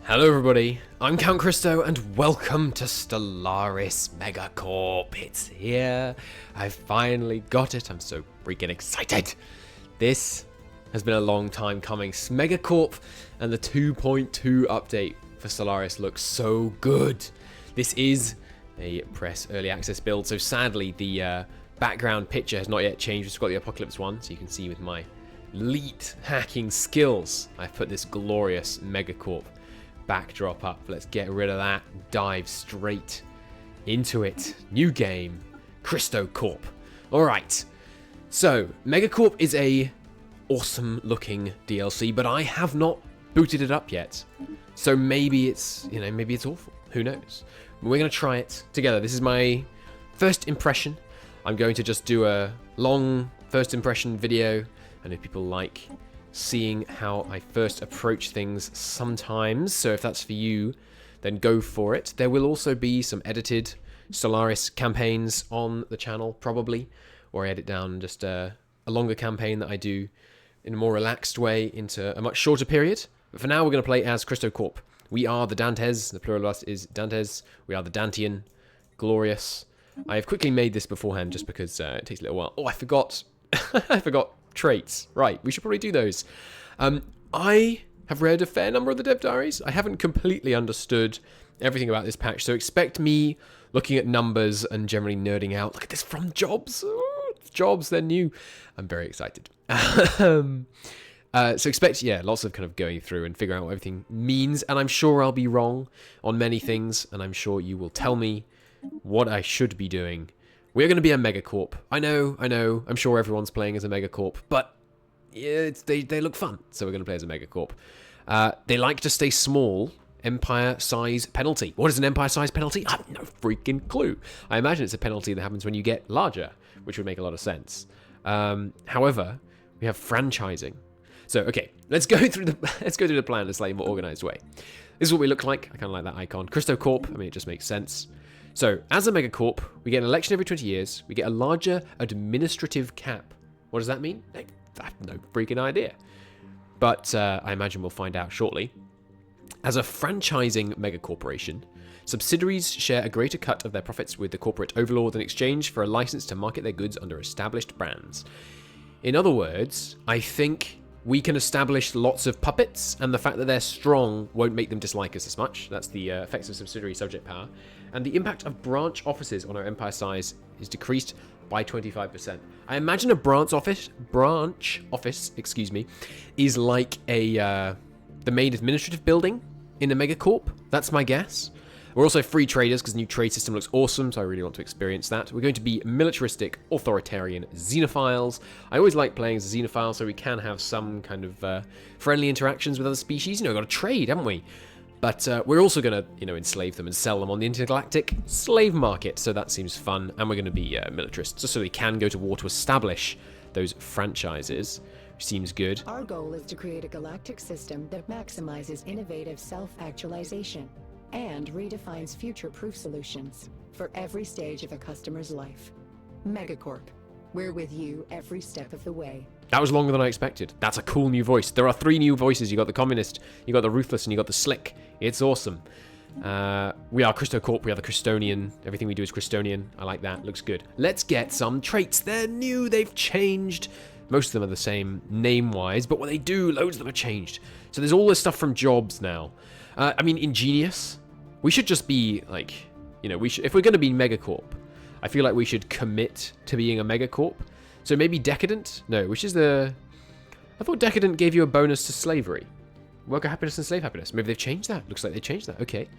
Hello everybody, I'm Count Christo and welcome to Stellaris Megacorp. It's here. I finally got it. I'm so freaking excited. This has been a long time coming. Megacorp and the 2.2 update for Stellaris looks so good. This is a press early access build, so sadly the background picture has not yet changed. We've got the Apocalypse one, so you can see with my elite hacking skills, I've put this glorious Megacorp backdrop up. Let's get rid of that, dive straight into it. New game, Christo Corp. Alright, so Megacorp is a awesome looking DLC, but I have not booted it up yet. So maybe it's, maybe it's awful. Who knows? We're going to try it together. This is my first impression. I'm going to just do a long first impression video, and if people like seeing how I first approach things sometimes, so if that's for you, then go for it. There will also be some edited Stellaris campaigns on the channel, probably, or I edit down just a longer campaign that I do in a more relaxed way into a much shorter period. But for now, we're going to play as Christo Corp. We are the Dantes, the plural of us is Dantes, we are the Dantian, glorious. I have quickly made this beforehand just because it takes a little while. Oh, I forgot, I forgot traits. Right, we should probably do those. I have read a fair number of the dev diaries. I haven't completely understood everything about this patch, so expect me looking at numbers and generally nerding out. Look at this from jobs. Ooh, jobs, they're new. I'm very excited. So expect, lots of kind of going through and figuring out what everything means, and I'm sure I'll be wrong on many things, and I'm sure you will tell me what I should be doing. We're going to be a Megacorp. I know. I'm sure everyone's playing as a Megacorp, but they look fun, so we're going to play as a Megacorp. They like to stay small. Empire size penalty. What is an empire size penalty? I have no freaking clue. I imagine it's a penalty that happens when you get larger, which would make a lot of sense. However, we have franchising. So, okay, let's go through the plan in a slightly more organized way. This is what we look like. I kind of like that icon. Christo Corp, I mean, it just makes sense. So, as a Megacorp, we get an election every 20 years. We get a larger administrative cap. What does that mean? I have no freaking idea. But I imagine we'll find out shortly. As a franchising megacorporation, subsidiaries share a greater cut of their profits with the corporate overlord in exchange for a license to market their goods under established brands. In other words, I think we can establish lots of puppets, and the fact that they're strong won't make them dislike us as much. That's the effects of subsidiary subject power. And the impact of branch offices on our empire size is decreased by 25%. I imagine a branch office, is like the main administrative building in a Megacorp. That's my guess. We're also free traders because the new trade system looks awesome, so I really want to experience that. We're going to be militaristic, authoritarian xenophiles. I always like playing as a xenophile, so we can have some kind of friendly interactions with other species. We've got to trade, haven't we? But we're also going to, enslave them and sell them on the intergalactic slave market, so that seems fun. And we're going to be militarists, just so we can go to war to establish those franchises, which seems good. Our goal is to create a galactic system that maximizes innovative self-actualization and redefines future-proof solutions for every stage of a customer's life. Megacorp, we're with you every step of the way. That was longer than I expected. That's a cool new voice. There are 3 new voices. You got the communist, you got the ruthless, and you got the slick. It's awesome. We are Christo Corp. We are the Christonian. Everything we do is Christonian. I like that. Looks good. Let's get some traits. They're new. They've changed. Most of them are the same name-wise, but what they do, loads of them are changed. So there's all this stuff from jobs now. I mean, ingenious. We should just be like, if we're going to be Megacorp, I feel like we should commit to being a Megacorp. So maybe decadent? No, which is I thought decadent gave you a bonus to slavery. Worker happiness and slave happiness. Maybe they've changed that. Looks like they changed that. Okay.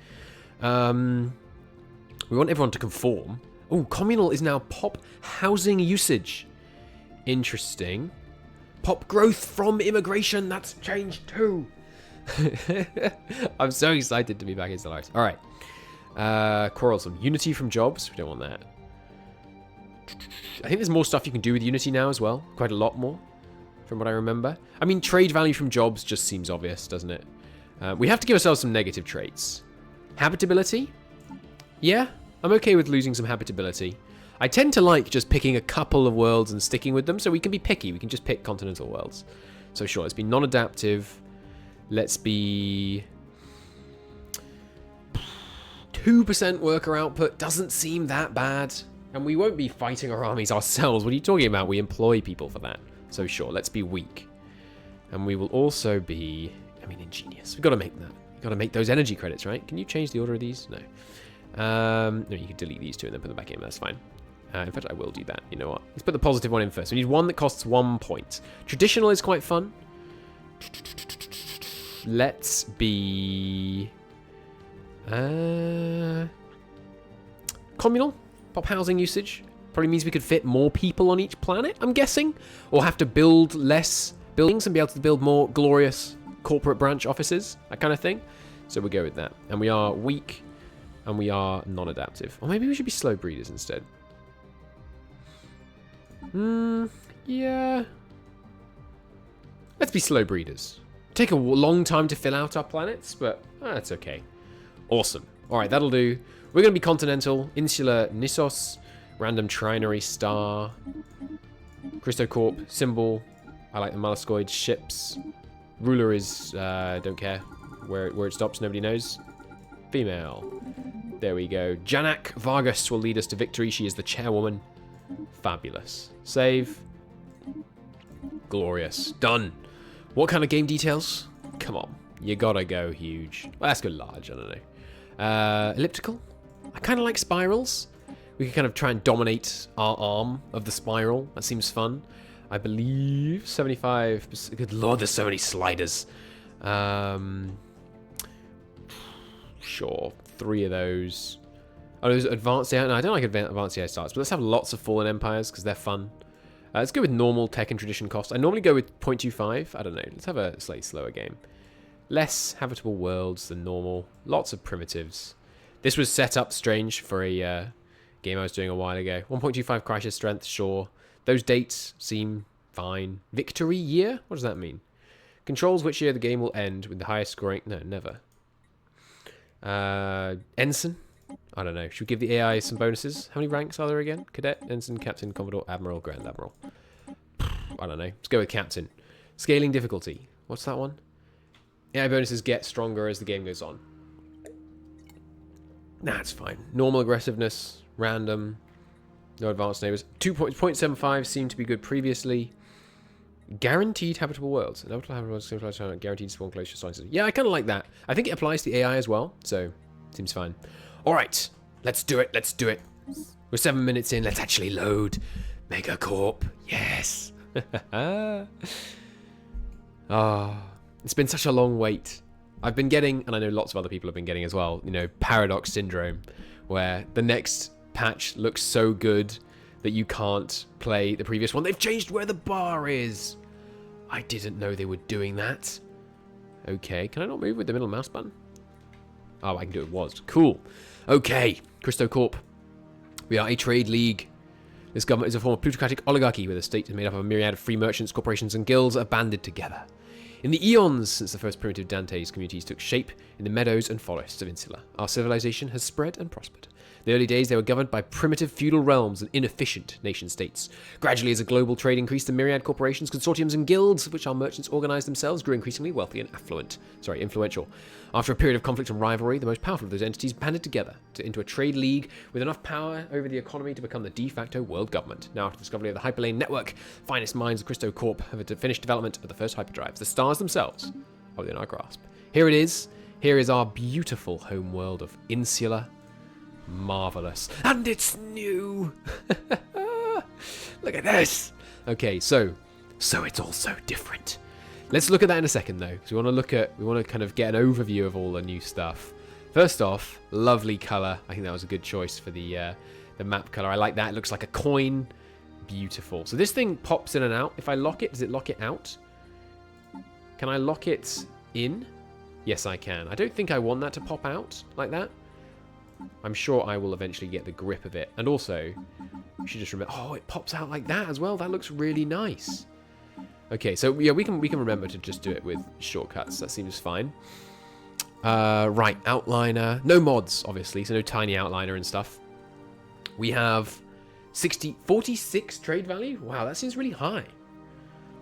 We want everyone to conform. Oh, communal is now pop housing usage. Interesting. Pop growth from immigration. That's changed too. I'm so excited to be back in Stellaris. All right. Quarrelsome. Unity from jobs. We don't want that. I think there's more stuff you can do with Unity now as well. Quite a lot more, from what I remember. I mean, trade value from jobs just seems obvious, doesn't it? We have to give ourselves some negative traits. Habitability? Yeah, I'm okay with losing some habitability. I tend to like just picking a couple of worlds and sticking with them, so we can be picky. We can just pick continental worlds. So sure, let's be non-adaptive. Let's be 2% worker output doesn't seem that bad. And we won't be fighting our armies ourselves. What are you talking about? We employ people for that. So sure, let's be weak. And we will also be, I mean, ingenious. We've got to make that. We've got to make those energy credits, right? Can you change the order of these? No. No, you can delete these two and then put them back in. That's fine. In fact, I will do that. You know what? Let's put the positive one in first. We need one that costs 1 point. Traditional is quite fun. Let's be... communal? Pop housing usage. Probably means we could fit more people on each planet, I'm guessing. Or have to build less buildings and be able to build more glorious corporate branch offices. That kind of thing. So we'll go with that. And we are weak. And we are non-adaptive. Or maybe we should be slow breeders instead. Yeah. Let's be slow breeders. Take a long time to fill out our planets, but that's okay. Awesome. Alright, that'll do. We're going to be continental, insular Nissos, random trinary star, Christo Corp, symbol. I like the molluscoid ships. Ruler is, don't care. Where it stops, nobody knows. Female. There we go. Janak Vargas will lead us to victory. She is the chairwoman. Fabulous. Save. Glorious. Done. What kind of game details? Come on. You gotta go huge. Well, let's go large. I don't know. Elliptical? I kind of like spirals. We can kind of try and dominate our arm of the spiral. That seems fun. I believe 75%. Good lord, there's so many sliders. Sure. 3 of those. Oh, there's advanced AI. No, I don't like advanced AI starts, but let's have lots of fallen empires because they're fun. Let's go with normal tech and tradition cost. I normally go with 0.25. I don't know. Let's have a slightly slower game. Less habitable worlds than normal. Lots of primitives. This was set up strange for a game I was doing a while ago. 1.25 crisis strength, sure. Those dates seem fine. Victory year? What does that mean? Controls which year the game will end with the highest scoring. No, never. Ensign? I don't know. Should we give the AI some bonuses? How many ranks are there again? Cadet, Ensign, Captain, Commodore, Admiral, Grand Admiral. I don't know. Let's go with Captain. Scaling difficulty. What's that one? AI bonuses get stronger as the game goes on. That's fine. Normal aggressiveness, random, no advanced neighbors. 2.75 seemed to be good previously. Guaranteed habitable worlds. Guaranteed spawn close to sciences. Yeah, I kind of like that. I think it applies to the AI as well, so seems fine. All right, let's do it. Let's do it. We're 7 minutes in. Let's actually load Megacorp. Yes. It's been such a long wait. I've been getting, and I know lots of other people have been getting as well, you know, paradox syndrome, where the next patch looks so good that you can't play the previous one. They've changed where the bar is. I didn't know they were doing that. Okay, can I not move with the middle mouse button? Oh, I can do it. Was cool. Okay, Christo Corp. We are a trade league. This government is a form of plutocratic oligarchy where the state is made up of a myriad of free merchants, corporations, and guilds are banded together. In the eons since the first primitive Dante's communities took shape in the meadows and forests of Insula, our civilization has spread and prospered. In the early days, they were governed by primitive feudal realms and inefficient nation-states. Gradually, as a global trade increased, the myriad corporations, consortiums, and guilds, of which our merchants organized themselves, grew increasingly wealthy and influential. After a period of conflict and rivalry, the most powerful of those entities banded together into a trade league with enough power over the economy to become the de facto world government. Now, after the discovery of the hyperlane network, finest minds of Christo Corp have finished development of the first hyperdrives. The stars themselves are within our grasp. Here it is. Here is our beautiful home world of Insula. Marvelous. And it's new. Look at this. Okay, so it's also different. Let's look at that in a second though, because we want to kind of get an overview of all the new stuff. First off, lovely color. I think that was a good choice for the map color. I like that. It looks like a coin. Beautiful. So this thing pops in and out. If I lock it, does it lock it out? Can I lock it in? Yes, I can. I don't think I want that to pop out like that. I'm sure I will eventually get the grip of it. And also, we should just remember... Oh, it pops out like that as well. That looks really nice. Okay, so yeah, we can remember to just do it with shortcuts. That seems fine. Right, outliner. No mods, obviously, so no tiny outliner and stuff. We have 46 trade value? Wow, that seems really high.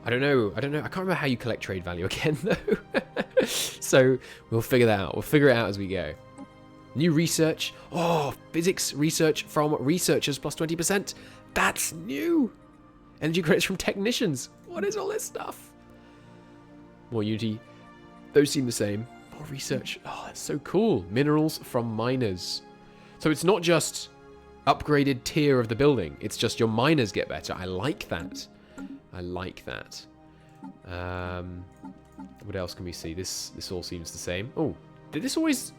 I don't know. I can't remember how you collect trade value again, though. So we'll figure that out. We'll figure it out as we go. New research. Oh, physics research from researchers plus 20%. That's new. Energy credits from technicians. What is all this stuff? More Unity. Those seem the same. More research. Oh, that's so cool. Minerals from miners. So it's not just upgraded tier of the building. It's just your miners get better. I like that. I like that. What else can we see? This all seems the same. Oh, did this always...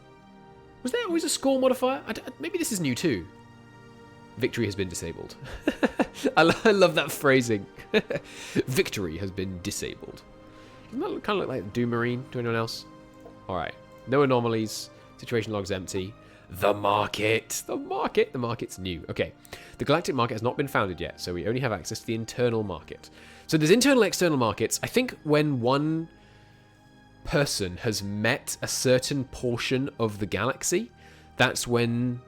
Was there always a score modifier? Maybe this is new too. Victory has been disabled. I love that phrasing. Victory has been disabled. Doesn't that kind of look like Doom Marine to anyone else? Alright. No anomalies. Situation logs empty. The market. The market. The market's new. Okay. The Galactic market has not been founded yet, so we only have access to the internal market. So there's internal and external markets. I think when one person has met a certain portion of the galaxy, that's when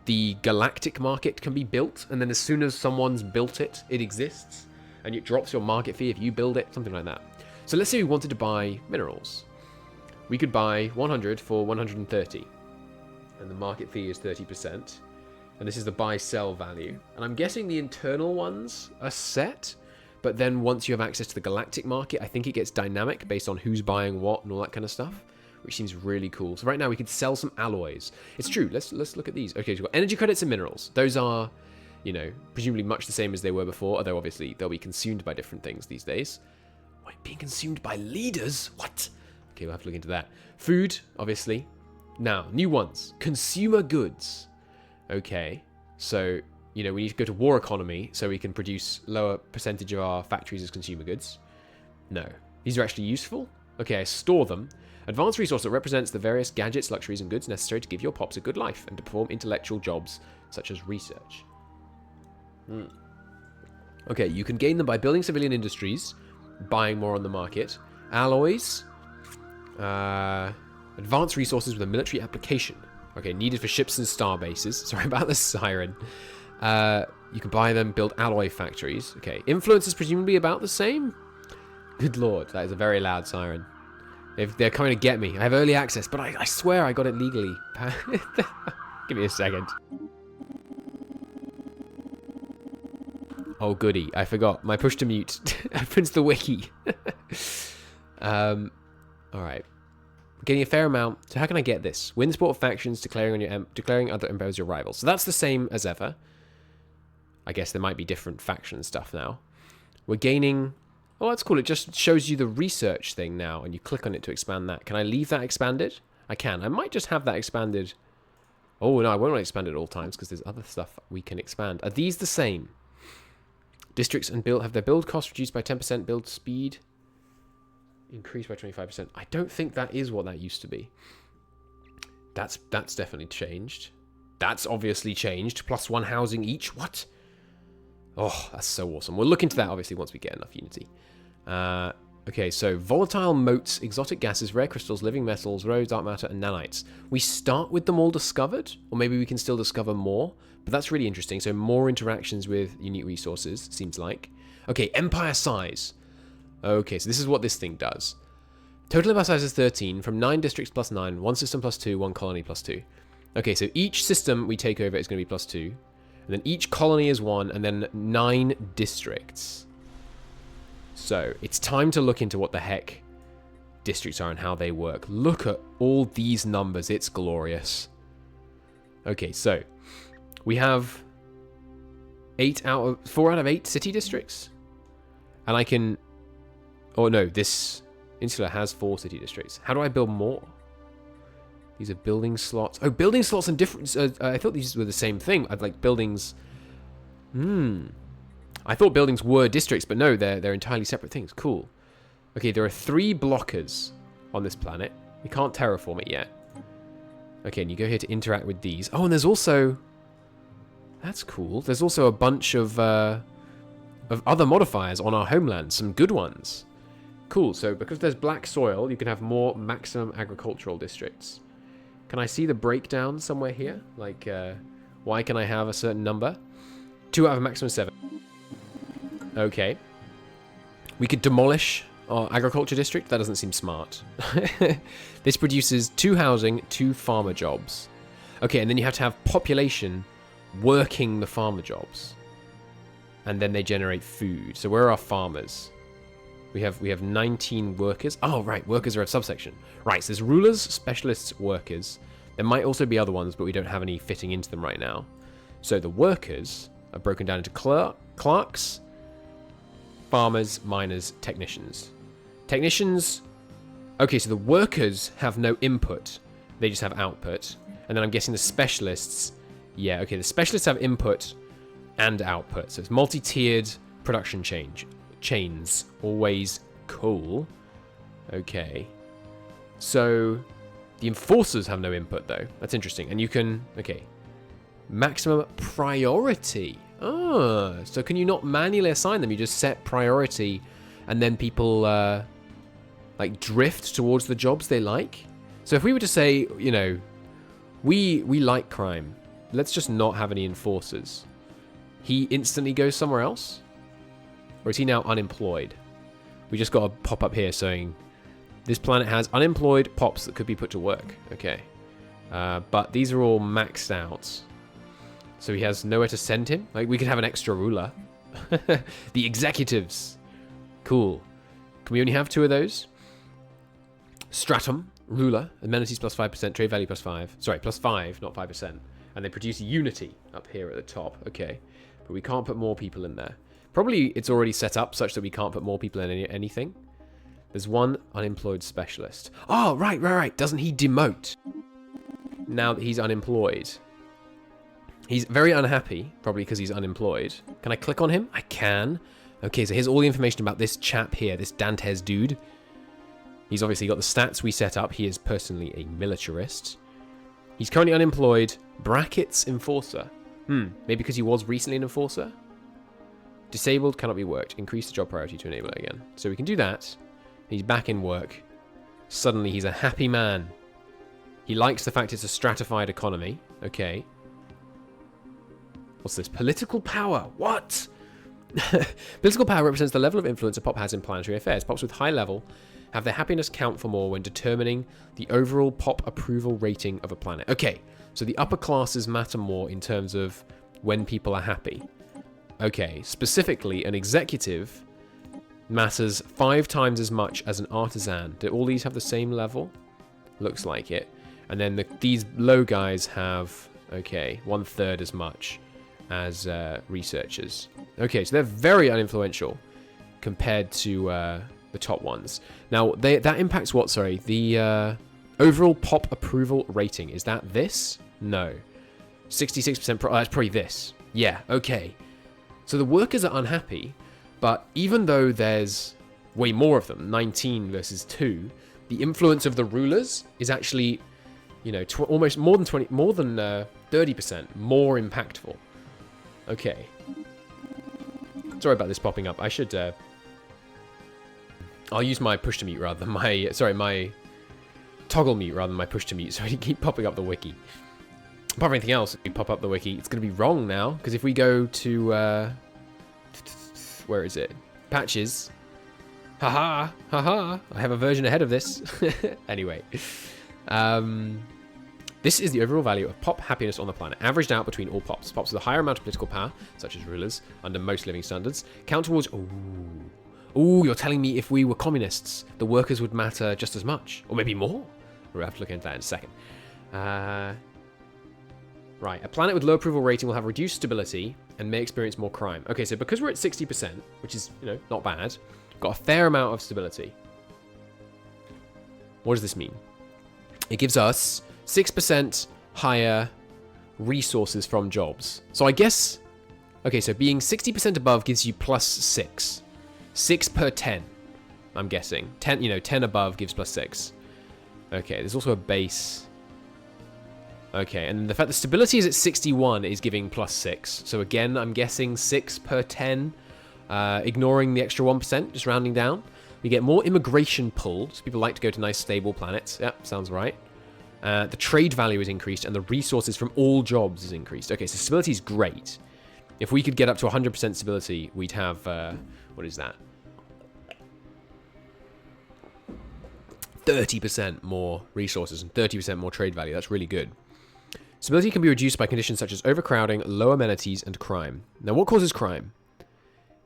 the Galactic market can be built, and then as soon as someone's built it, it exists, and it drops your market fee if you build it, something like that. So let's say we wanted to buy minerals. We could buy 100 for 130, and the market fee is 30%, and this is the buy-sell value. And I'm guessing the internal ones are set, but then once you have access to the Galactic market, I think it gets dynamic based on who's buying what and all that kind of stuff, which seems really cool. So right now we could sell some alloys. It's true. Let's look at these. Okay, so we've got energy credits and minerals. Those are, you know, presumably much the same as they were before, although obviously they'll be consumed by different things these days. Wait, being consumed by leaders? What? Okay, we'll have to look into that. Food, obviously. Now, new ones. Consumer goods. Okay, so... You know, we need to go to war economy so we can produce lower percentage of our factories as consumer goods. No. These are actually useful? Okay, I store them. Advanced resource that represents the various gadgets, luxuries, and goods necessary to give your pops a good life and to perform intellectual jobs such as research. Okay, you can gain them by building civilian industries, buying more on the market. Alloys. Advanced resources with a military application. Okay, needed for ships and starbases. Sorry about the siren. You can buy them, build alloy factories. Okay, influence is presumably about the same? Good lord, that is a very loud siren. They're coming to get me. I have early access, but I swear I got it legally. Give me a second. Oh goody, I forgot. My push to mute opens the wiki. Alright. Getting a fair amount. So how can I get this? Win support of factions, declaring other empires your rivals. So that's the same as ever. I guess there might be different faction stuff now. We're gaining... Oh, that's cool. It just shows you the research thing now, and you click on it to expand that. Can I leave that expanded? I can. I might just have that expanded. Oh, no, I won't expand it at all times, because there's other stuff we can expand. Are these the same? Districts and build... Have their build cost reduced by 10%, build speed increased by 25%. I don't think that is what that used to be. That's definitely changed. That's obviously changed. +1 housing each. What? Oh, that's so awesome. We'll look into that, obviously, once we get enough Unity. Okay, so volatile motes, exotic gases, rare crystals, living metals, rose, dark matter, and nanites. We start with them all discovered, or maybe we can still discover more, but that's really interesting. So more interactions with unique resources, seems like. Okay, empire size. Okay, so this is what this thing does. Total empire size is 13, from 9 districts +9, 1 system +2, 1 colony +2. Okay, so each system we take over is going to be +2. And then each colony is 1, and then 9 districts. So, it's time to look into what the heck districts are and how they work. Look at all these numbers. It's glorious. Okay, so we have 4 out of 8 city districts. And I can... Oh, no, this insular has 4 city districts. How do I build more? These are building slots. Oh, building slots and different... I thought these were the same thing. I'd like buildings... I thought buildings were districts, but no, they're entirely separate things. Cool. Okay, there are 3 blockers on this planet. We can't terraform it yet. Okay, and you go here to interact with these. Oh, and there's also... That's cool. There's also a bunch of other modifiers on our homeland. Some good ones. Cool, so because there's black soil, you can have more maximum agricultural districts. Can I see the breakdown somewhere here? Like, why can I have a certain number? 2 out of a maximum 7. Okay. We could demolish our agriculture district. That doesn't seem smart. This produces 2 housing, 2 farmer jobs. Okay, and then you have to have population working the farmer jobs. And then they generate food. So where are our farmers? We have 19 workers. Oh, right, workers are a subsection. Right, so there's rulers, specialists, workers. There might also be other ones, but we don't have any fitting into them right now. So the workers are broken down into clerks, farmers, miners, technicians. Technicians... Okay, so the workers have no input. They just have output. And then I'm guessing the specialists... Yeah, okay, the specialists have input and output. So it's multi-tiered production chains. Always cool. Okay. So the enforcers have no input, though. That's interesting. And you can... Okay. Maximum priority. Ah, so can you not manually assign them? You just set priority and then people... like drift towards the jobs they like. So if we were to say, you know, we like crime, let's just not have any enforcers. He instantly goes somewhere else? Or is he now unemployed? We just got a pop up here saying this planet has unemployed pops that could be put to work. Okay. But these are all maxed out. So he has nowhere to send him. Like, we could have an extra ruler. The executives. Cool. Can we only have 2 of those? Stratum, ruler, amenities plus 5%, trade value plus 5. Sorry, plus 5, not 5%. And they produce unity up here at the top. Okay. But we can't put more people in there. Probably it's already set up such that we can't put more people in anything. There's one unemployed specialist. Oh, right. Doesn't he demote now that he's unemployed? He's very unhappy, probably because he's unemployed. Can I click on him? I can. Okay, so here's all the information about this chap here, this Dantes dude. He's obviously got the stats we set up. He is personally a militarist. He's currently unemployed. Brackets enforcer. Maybe because he was recently an enforcer? Disabled, cannot be worked. Increase the job priority to enable it again. So we can do that. He's back in work. Suddenly he's a happy man. He likes the fact it's a stratified economy. Okay. What's this? Political power. What? Political power represents the level of influence a pop has in planetary affairs. Pops with high level have their happiness count for more when determining the overall pop approval rating of a planet. Okay, so the upper classes matter more in terms of when people are happy. Okay, specifically, an executive matters 5 times as much as an artisan. Do all these have the same level? Looks like it. And then these low guys have, okay, 1/3 as much as researchers. Okay, so they're very uninfluential compared to the top ones. Now, that impacts what, sorry? The overall pop approval rating. Is that this? No. 66%, that's probably this. Yeah, okay. So the workers are unhappy, but even though there's way more of them, 19 versus 2, the influence of the rulers is actually, you know, almost more than 30% more impactful. Okay. Sorry about this popping up. I should, I'll use my push to mute rather than my toggle mute rather than my push to mute, so I keep popping up the wiki. Apart from anything else, if we pop up the wiki, it's going to be wrong now, because if we go to, where is it? Patches. Haha, I have a version ahead of this. Anyway. This is the overall value of pop happiness on the planet, averaged out between all pops. Pops with a higher amount of political power, such as rulers, under most living standards, count towards... Ooh, you're telling me if we were communists, the workers would matter just as much? Or maybe more? We'll have to look into that in a second. Right, a planet with low approval rating will have reduced stability and may experience more crime. Okay, so because we're at 60%, which is, you know, not bad, got a fair amount of stability. What does this mean? It gives us 6% higher resources from jobs. So I guess... Okay, so being 60% above gives you plus 6. 6 per 10, I'm guessing. 10, you know, 10 above gives plus 6. Okay, there's also a base. Okay, and the fact that stability is at 61 is giving plus 6. So again, I'm guessing 6 per 10, ignoring the extra 1%, just rounding down. We get more immigration pull, so people like to go to nice, stable planets. Yep, sounds right. The trade value is increased, and the resources from all jobs is increased. Okay, so stability is great. If we could get up to 100% stability, we'd have... what is that? 30% more resources and 30% more trade value. That's really good. Stability can be reduced by conditions such as overcrowding, low amenities, and crime. Now, what causes crime?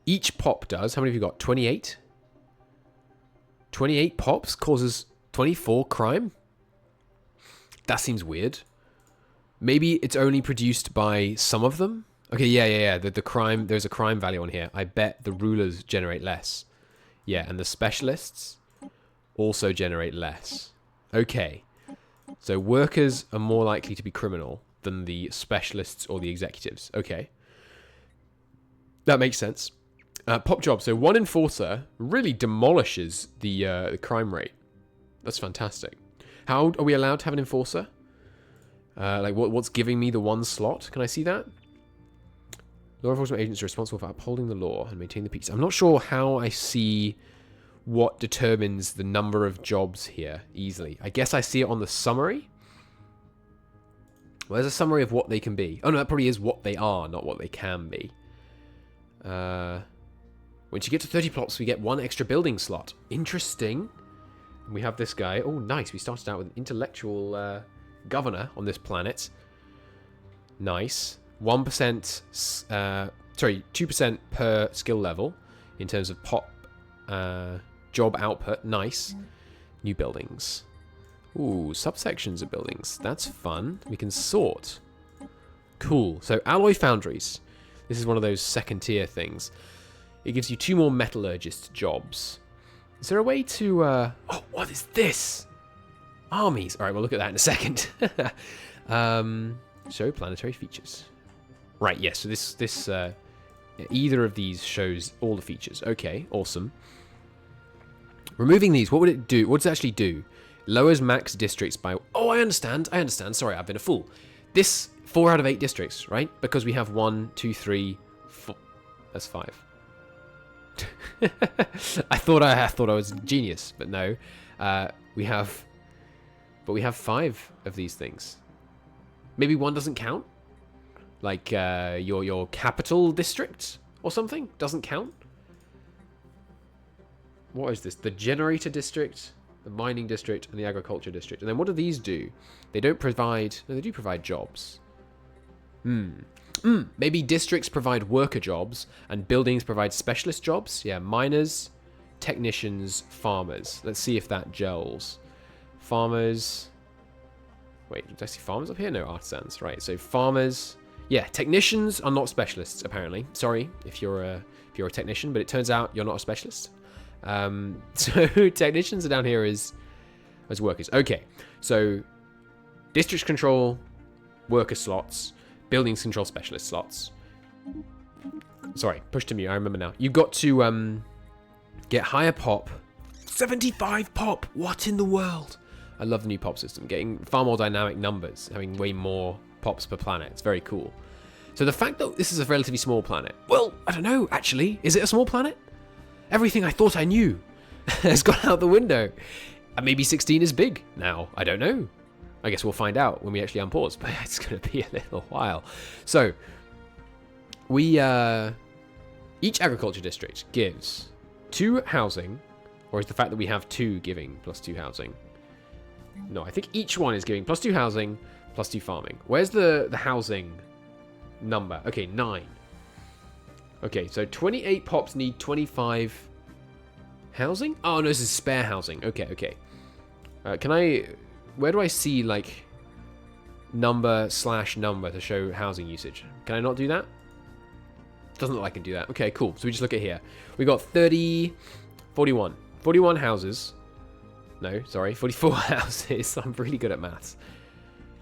Each pop does. How many have you got? 28? 28 pops causes 24 crime? That seems weird. Maybe it's only produced by some of them? Okay, yeah. The crime, there's a crime value on here. I bet the rulers generate less. Yeah, and the specialists also generate less. Okay. So workers are more likely to be criminal than the specialists or the executives. Okay. That makes sense. Pop job. So one enforcer really demolishes the crime rate. That's fantastic. How are we allowed to have an enforcer? Like what's giving me the one slot? Can I see that? Law enforcement agents are responsible for upholding the law and maintaining the peace. I'm not sure how I see what determines the number of jobs here easily. I guess I see it on the summary. Well, there's a summary of what they can be. Oh no, that probably is what they are, not what they can be. Once you get to 30 plots, we get one extra building slot. Interesting. We have this guy. Oh, nice. We started out with an intellectual governor on this planet. Nice. 1%, sorry, 2% per skill level in terms of pop job output. Nice. New buildings. Ooh, subsections of buildings. That's fun. We can sort. Cool. So, alloy foundries. This is one of those second tier things. It gives you 2 more metallurgist jobs. Is there a way to... Oh, what is this? Armies. All right, we'll look at that in a second. Show planetary features. Right, yes. So this either of these shows all the features. Okay, awesome. Removing these, what would it do? What does it actually do? Lowers max districts by... Oh, I understand. Sorry, I've been a fool. This 4 out of 8 districts, right? Because we have 1, 2, 3, 4. That's 5. I thought I was a genius, but no. We have 5 of these things. Maybe 1 doesn't count. Like your capital district or something doesn't count. What is this? The generator district, the mining district, and the agriculture district. And then what do these do? They don't provide... No, they do provide jobs. Maybe districts provide worker jobs and buildings provide specialist jobs. Yeah, miners, technicians, farmers. Let's see if that gels. Farmers... Wait, did I see farmers up here? No, artisans. Right, so farmers... Yeah, technicians are not specialists, apparently. Sorry if you're a technician, but it turns out you're not a specialist. So technicians are down here as workers. Okay, so districts control worker slots, buildings control specialist slots. Sorry, push to mute. I remember now. You've got to get higher pop. 75 pop. What in the world? I love the new pop system. Getting far more dynamic numbers, having way more pops per planet. It's very cool. So the fact that this is a relatively small planet, well, I don't know, actually. Is it a small planet? Everything I thought I knew has gone out the window. And maybe 16 is big now. I don't know. I guess we'll find out when we actually unpause, but it's going to be a little while. So, we, each agriculture district gives 2 housing, or is the fact that we have 2 giving plus 2 housing? No, I think each one is giving plus 2 housing, plus 2 farming. Where's the housing number? Okay, 9. Okay, so 28 pops need 25 housing? Oh, no, this is spare housing. Okay. Can I... Where do I see, like, number/number to show housing usage? Can I not do that? Doesn't look like I can do that. Okay, cool. So we just look at here. We got 41 houses. No, sorry, 44 houses. I'm really good at maths.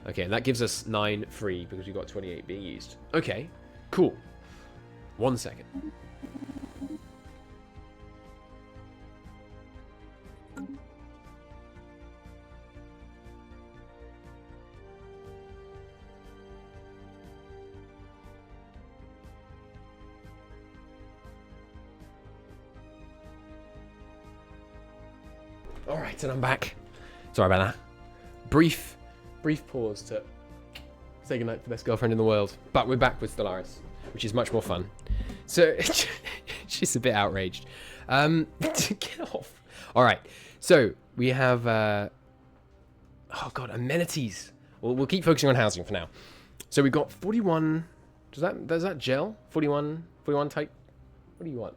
Okay, and that gives us 9 free because we've got 28 being used. Okay, cool. 1 second. Alright, and I'm back. Sorry about that. Brief pause to say goodnight to the best girlfriend in the world. But we're back with Stellaris, which is much more fun. So, she's a bit outraged. Get off. Alright, so we have, oh god, amenities. We'll keep focusing on housing for now. So we've got 41. Does that gel? 41 type. What do you want?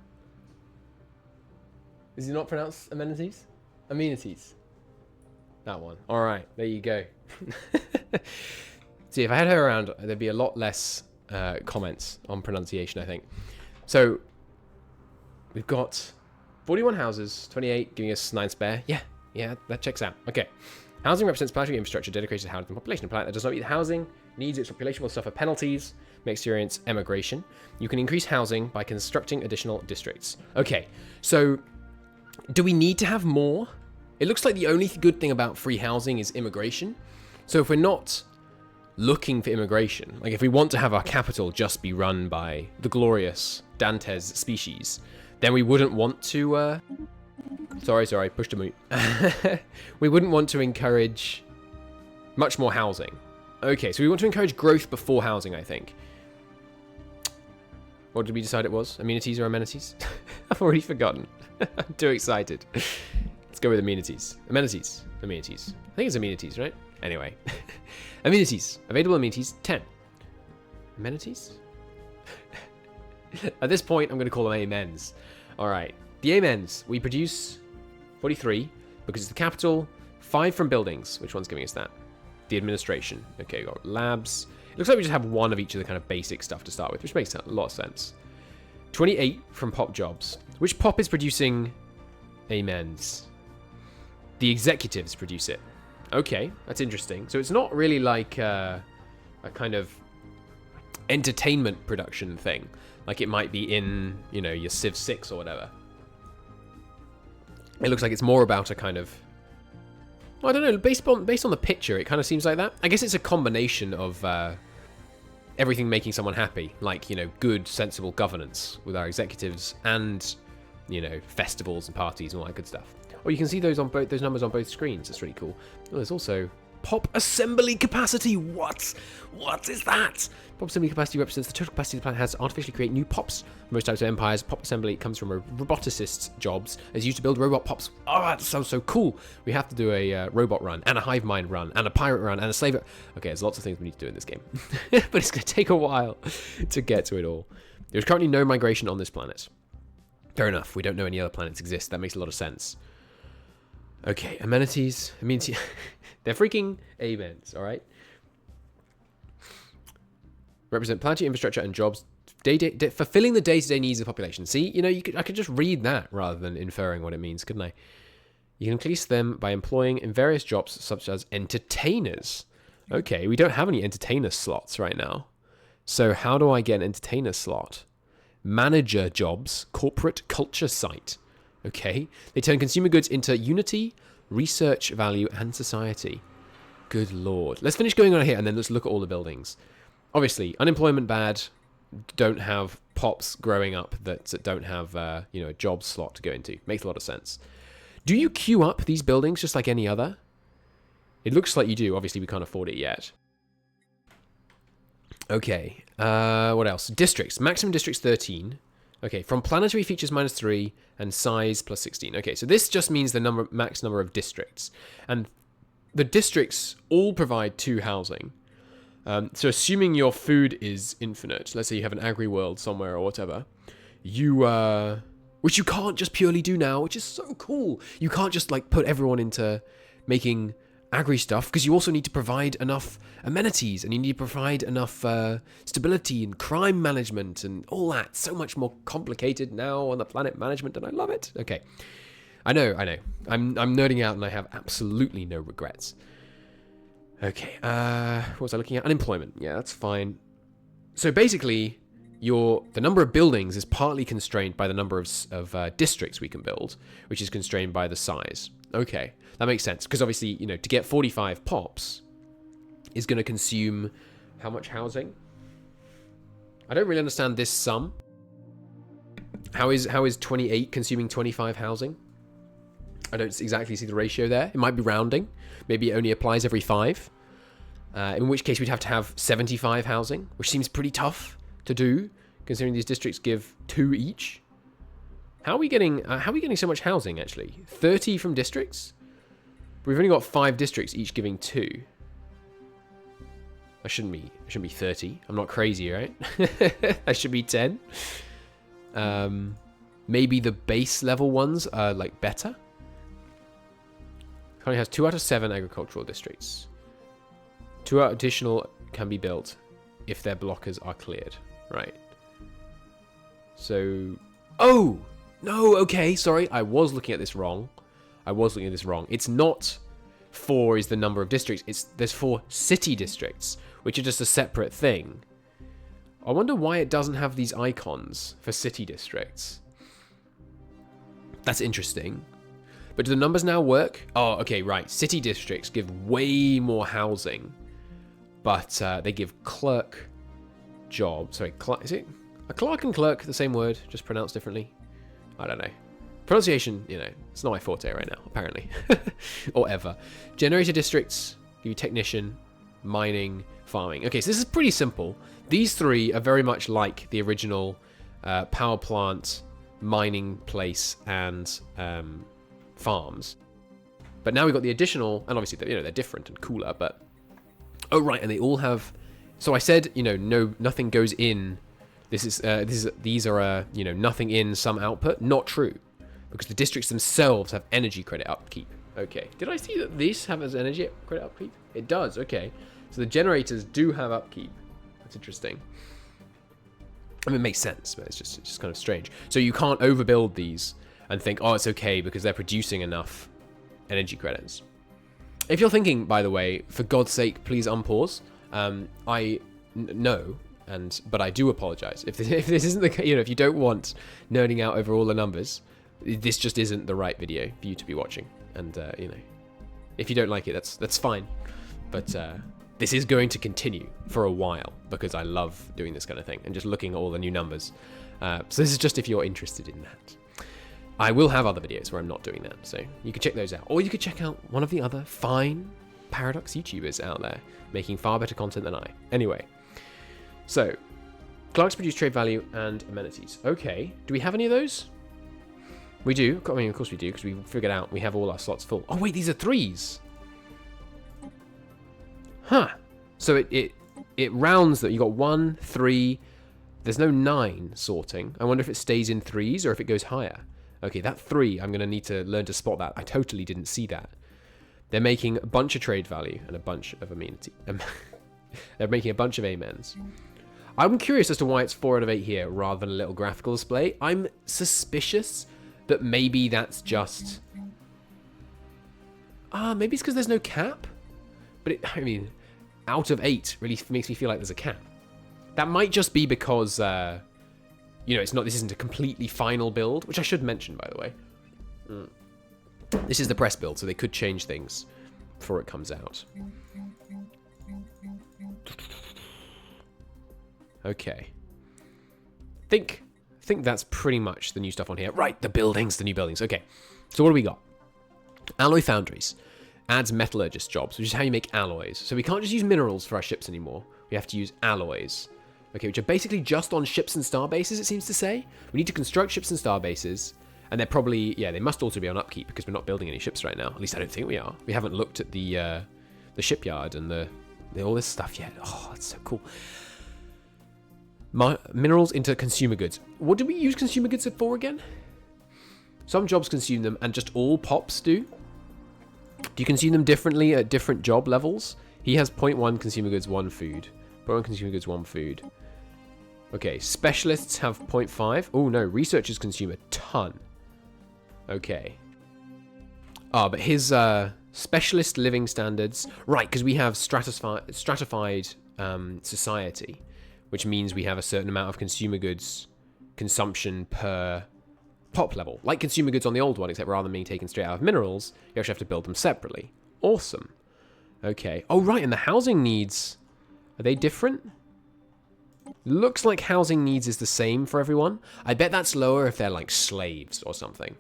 Is it not pronounced amenities? Amenities. That one. All right, there you go. See, if I had her around, there'd be a lot less comments on pronunciation, I think. So we've got 41 houses, 28, giving us 9 spare. Yeah, that checks out. Okay. Housing represents planetary infrastructure dedicated to housing the population. A planet that does not meet the housing needs its population will suffer penalties, may experience emigration. You can increase housing by constructing additional districts. Okay, so do we need to have more? It looks like the only good thing about free housing is immigration. So if we're not looking for immigration, like if we want to have our capital just be run by the glorious Dante's species, then we wouldn't want to... Sorry, pushed a mute. We wouldn't want to encourage much more housing. Okay, so we want to encourage growth before housing, I think. What did we decide it was? Amenities or amenities? I've already forgotten. I'm too excited. Let's go with amenities. Amenities. I think it's amenities, right? Anyway. Amenities. Available amenities, 10. Amenities? At this point, I'm going to call them amens. All right. The amens. We produce 43 because it's the capital. 5 from buildings. Which one's giving us that? The administration. Okay, we've got labs. It looks like we just have one of each of the kind of basic stuff to start with, which makes a lot of sense. 28 from pop jobs. Which pop is producing amens? The executives produce it. Okay, that's interesting. So it's not really like a kind of entertainment production thing, like it might be in, you know, your Civ 6 or whatever. It looks like it's more about a kind of... Well, I don't know, based on the picture, it kind of seems like that. I guess it's a combination of everything making someone happy, like, you know, good, sensible governance with our executives and, you know, festivals and parties and all that good stuff. Or you can see those numbers on both screens. That's really cool. Oh, there's also pop assembly capacity. What is that? Pop assembly capacity represents the total capacity the planet has to artificially create new pops. For most types of empires, pop assembly comes from a roboticist's jobs. It's used to build robot pops. Oh, that sounds so cool. We have to do a robot run, and a hive mind run, and a pirate run, and a slave... Okay, there's lots of things we need to do in this game. But it's going to take a while to get to it all. There's currently no migration on this planet. Fair enough. We don't know any other planets exist. That makes a lot of sense. Okay, amenities. Amenities. They're freaking amens, all right? Represent planetary infrastructure and jobs, fulfilling the day-to-day needs of the population. See, you know, I could just read that rather than inferring what it means, couldn't I? You can increase them by employing in various jobs such as entertainers. Okay, we don't have any entertainer slots right now. So how do I get an entertainer slot? Manager jobs, corporate culture site. Okay, they turn consumer goods into unity, research value, and society. Good lord. Let's finish going on here, and then let's look at all the buildings. Obviously, unemployment bad. Don't have pops growing up that don't have, you know, a job slot to go into. Makes a lot of sense. Do you queue up these buildings just like any other? It looks like you do. Obviously, we can't afford it yet. Okay. What else? Districts. Maximum districts 13. Okay, from planetary features -3 and size +16. Okay, so this just means the max number of districts. And the districts all provide 2 housing. So assuming your food is infinite, let's say you have an agri-world somewhere or whatever, which you can't just purely do now, which is so cool. You can't just like put everyone into making agri stuff, because you also need to provide enough amenities, and you need to provide enough stability and crime management and all that. So much more complicated now on the planet management, and I love it. Okay, I know. I'm nerding out, and I have absolutely no regrets. Okay, what was I looking at? Unemployment. Yeah, that's fine. So basically, the number of buildings is partly constrained by the number of districts we can build, which is constrained by the size. Okay, that makes sense, because obviously, you know, to get 45 pops is going to consume how much housing? I don't really understand this sum. How is 28 consuming 25 housing? I don't exactly see the ratio there. It might be rounding. Maybe it only applies every 5. In which case we'd have to have 75 housing, which seems pretty tough to do, considering these districts give 2 each. How are we getting so much housing, actually? 30 from districts? We've only got 5 districts, each giving 2. I shouldn't be 30. I'm not crazy, right? I should be 10. Maybe the base level ones are like better. Currently has 2 out of 7 agricultural districts. 2 additional can be built if their blockers are cleared. Right. So, oh no, okay, sorry, I was looking at this wrong. It's not 4 is the number of districts. There's 4 city districts, which are just a separate thing. I wonder why it doesn't have these icons for city districts. That's interesting. But do the numbers now work? Oh, okay, right. City districts give way more housing, but they give clerk jobs. Sorry, is it a clerk and clerk the same word, just pronounced differently? I don't know. Pronunciation, you know, it's not my forte right now, apparently. Or ever. Generator districts give you technician, mining, farming. Okay, so this is pretty simple. These 3 are very much like the original power plant, mining place, and farms. But now we've got the additional, and obviously, you know, they're different and cooler, but... Oh, right, and they all have... So I said, you know, nothing goes in. These are, you know, nothing in, some output. Not true. Because the districts themselves have energy credit upkeep. Okay. Did I see that this has energy credit upkeep? It does, okay. So the generators do have upkeep. That's interesting. I mean, it makes sense, but it's just kind of strange. So you can't overbuild these and think, oh, it's okay because they're producing enough energy credits. If you're thinking, by the way, for God's sake, please unpause. No, but I do apologize. If this isn't the, you know, if you don't want nerding out over all the numbers, this just isn't the right video for you to be watching. And you know, if you don't like it, that's fine. But this is going to continue for a while because I love doing this kind of thing and just looking at all the new numbers. So this is just if you're interested in that. I will have other videos where I'm not doing that, so you can check those out. Or you could check out one of the other fine Paradox YouTubers out there making far better content than I. Anyway, so clerks produce trade value and amenities. Okay, do we have any of those? We do. I mean, of course we do, because we figured out we have all our slots full. Oh wait, these are 3s. Huh. So it rounds that. You got 1, 3. There's no 9 sorting. I wonder if it stays in 3s or if it goes higher. Okay, that 3, I'm going to need to learn to spot that. I totally didn't see that. They're making a bunch of trade value and a bunch of amenity. They're making a bunch of amens. I'm curious as to why it's 4 out of 8 here rather than a little graphical display. I'm suspicious that maybe that's just... maybe it's because there's no cap? But I mean, out of 8 really makes me feel like there's a cap. That might just be because... you know, this isn't a completely final build, which I should mention, by the way. This is the press build, so they could change things before it comes out. Okay. Think that's pretty much the new stuff on here. Right, the new buildings. Okay, so what do we got? Alloy foundries. Adds metallurgist jobs, which is how you make alloys. So we can't just use minerals for our ships anymore. We have to use alloys. Okay, which are basically just on ships and starbases, it seems to say. We need to construct ships and starbases, and they're probably, yeah, they must also be on upkeep because we're not building any ships right now. At least I don't think we are. We haven't looked at the shipyard and the all this stuff yet. Oh, that's so cool. Minerals into consumer goods. What do we use consumer goods for again? Some jobs consume them, and just all pops do. Do you consume them differently at different job levels? He has 0.1 consumer goods, 1 food. 0.1 consumer goods, 1 food. Okay, specialists have 0.5. Oh no, researchers consume a ton. Okay. But his specialist living standards... Right, because we have stratified society, which means we have a certain amount of consumer goods consumption per pop level. Like consumer goods on the old one, except rather than being taken straight out of minerals, you actually have to build them separately. Awesome. Okay. Oh, right, and the housing needs... Are they different? Looks like housing needs is the same for everyone. I bet that's lower if they're like slaves or something.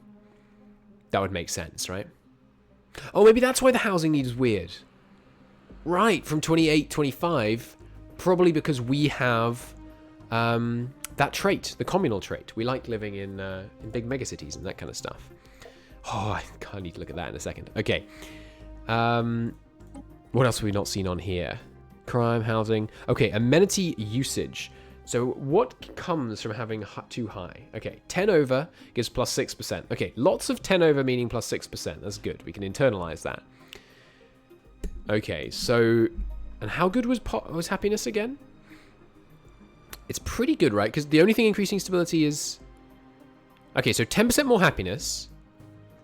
That would make sense, right? Oh, maybe that's why the housing need is weird. Right, from 28, 25, probably because we have that trait, the communal trait. We like living in big megacities and that kind of stuff. Oh, I kind of need to look at that in a second. Okay. What else have we not seen on here? Crime, housing. Okay, amenity usage. So what comes from having too high? Okay, 10 over gives plus 6%. Okay, lots of 10 over meaning plus 6%. That's good. We can internalize that. Okay, so... And how good was happiness again? It's pretty good, right? Because the only thing increasing stability is... Okay, so 10% more happiness,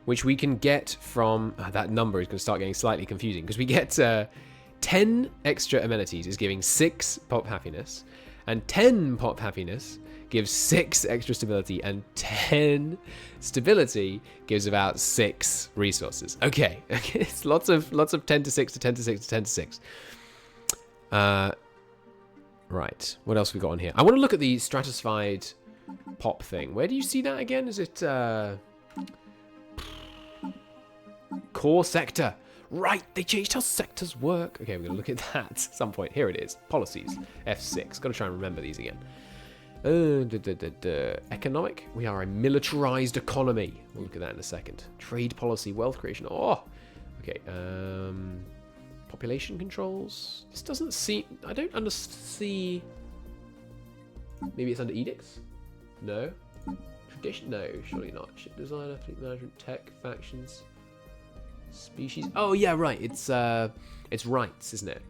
which we can get from... that number is going to start getting slightly confusing, because we get 10 extra amenities is giving 6 pop happiness, and 10 pop happiness gives 6 extra stability, and 10 stability gives about 6 resources. Okay, it's lots of 10 to 6 to 10 to 6 to 10 to 6. Right, what else we got on here? I want to look at the stratified pop thing. Where do you see that again? Is it core sector? Right, they changed how sectors work. Okay, we're going to look at that at some point. Here it is. Policies. F6. Got to try and remember these again. Economic. We are a militarized economy. We'll look at that in a second. Trade policy. Wealth creation. Oh! Okay. Population controls. This doesn't seem... I don't see... Maybe it's under edicts? No. Tradition? No, surely not. Ship designer, fleet management, tech, factions... Species. Oh yeah, right. It's rights, isn't it?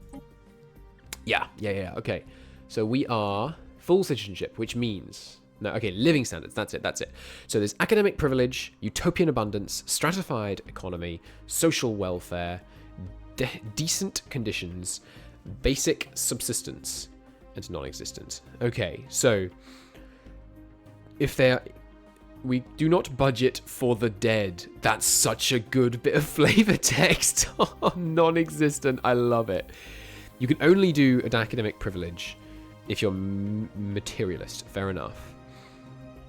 Yeah. Okay. So we are full citizenship, which means living standards. That's it. So there's academic privilege, utopian abundance, stratified economy, social welfare, decent conditions, basic subsistence, and non-existent. Okay. So if they're... We do not budget for the dead. That's such a good bit of flavor text. Non-existent. I love it. You can only do an academic privilege if you're materialist. Fair enough.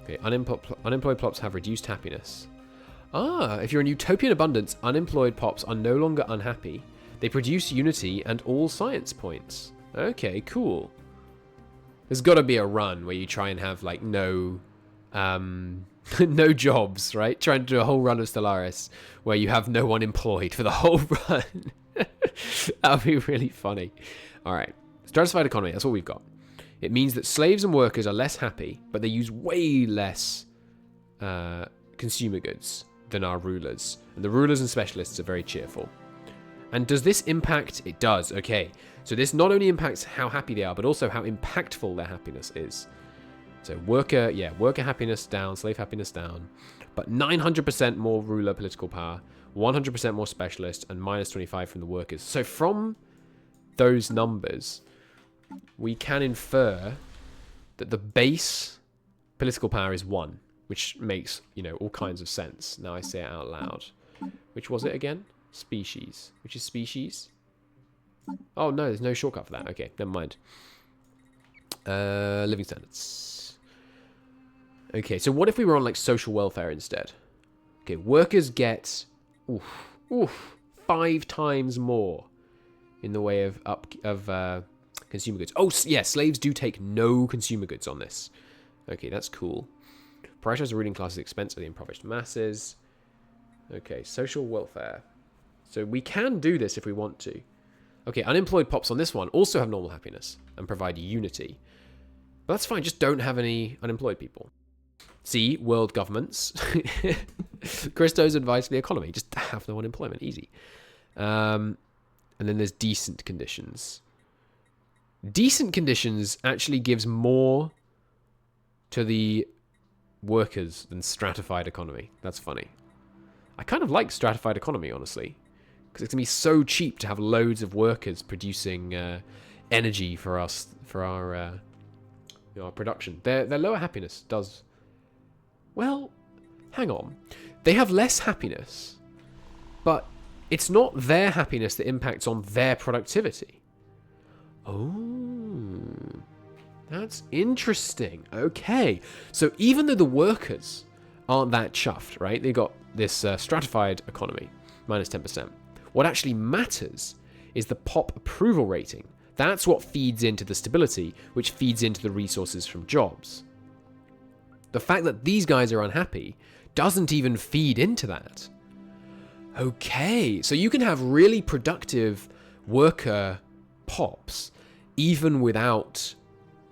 Okay, unemployed plops have reduced happiness. If you're in utopian abundance, unemployed pops are no longer unhappy. They produce unity and all science points. Okay, cool. There's got to be a run where you try and have, like, no jobs, right? Trying to do a whole run of Stellaris where you have no one employed for the whole run. That would be really funny. All right. Stratified economy, that's what we've got. It means that slaves and workers are less happy, but they use way less consumer goods than our rulers. And the rulers and specialists are very cheerful. And does this impact? It does. Okay. So this not only impacts how happy they are, but also how impactful their happiness is. So worker happiness down, slave happiness down, but 900% more ruler political power, 100% more specialist, and minus 25 from the workers. So from those numbers, we can infer that the base political power is 1, which makes, all kinds of sense. Now I say it out loud. Which was it again? Species. Which is species? Oh, no, there's no shortcut for that. Okay, never mind. Living standards. Okay, so what if we were on, like, social welfare instead? Okay, workers get 5 times more in the way of consumer goods. Oh, yeah, slaves do take no consumer goods on this. Okay, that's cool. Prioritize the ruling class's expense of the impoverished masses. Okay, social welfare. So we can do this if we want to. Okay, unemployed pops on this one also have normal happiness and provide unity. But that's fine, just don't have any unemployed people. See, world governments. Christo's advice for the economy. Just have no unemployment. Easy. And then there's decent conditions. Decent conditions actually gives more to the workers than stratified economy. That's funny. I kind of like stratified economy, honestly. Because it's going to be so cheap to have loads of workers producing energy for us, for our production. Their lower happiness does... Well, hang on. They have less happiness, but it's not their happiness that impacts on their productivity. Oh, that's interesting. Okay. So even though the workers aren't that chuffed, right? They got this stratified economy, minus 10%. What actually matters is the pop approval rating. That's what feeds into the stability, which feeds into the resources from jobs. The fact that these guys are unhappy doesn't even feed into that. Okay, so you can have really productive worker pops even without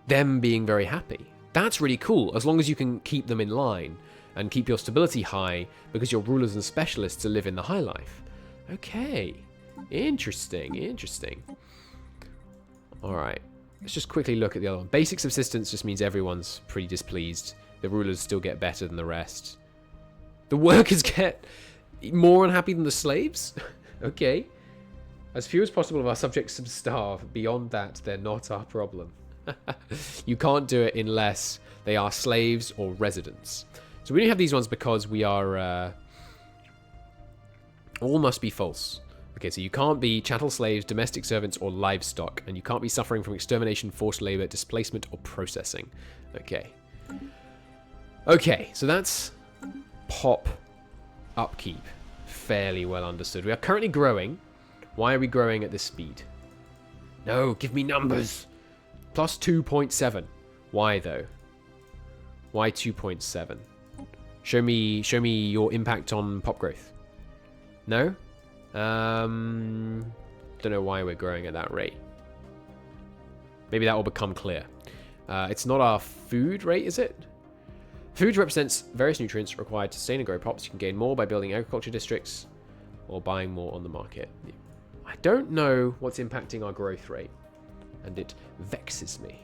them being very happy. That's really cool, as long as you can keep them in line and keep your stability high because your rulers and specialists are living the high life. Okay, interesting, interesting. All right, let's just quickly look at the other one. Basic subsistence just means everyone's pretty displeased. The rulers still get better than the rest. The workers get more unhappy than the slaves? Okay. As few as possible of our subjects starve. Beyond that, they're not our problem. You can't do it unless they are slaves or residents. So we only have these ones because we are... all must be false. Okay, so you can't be chattel slaves, domestic servants, or livestock. And you can't be suffering from extermination, forced labor, displacement, or processing. Okay. Okay, so that's pop upkeep. Fairly well understood. We are currently growing. Why are we growing at this speed? No, give me numbers. Plus 2.7. Why though? Why 2.7? Show me your impact on pop growth. No? Don't know why we're growing at that rate. Maybe that will become clear. It's not our food rate, is it? Food represents various nutrients required to sustain and grow pops. You can gain more by building agriculture districts or buying more on the market. I don't know what's impacting our growth rate, and it vexes me.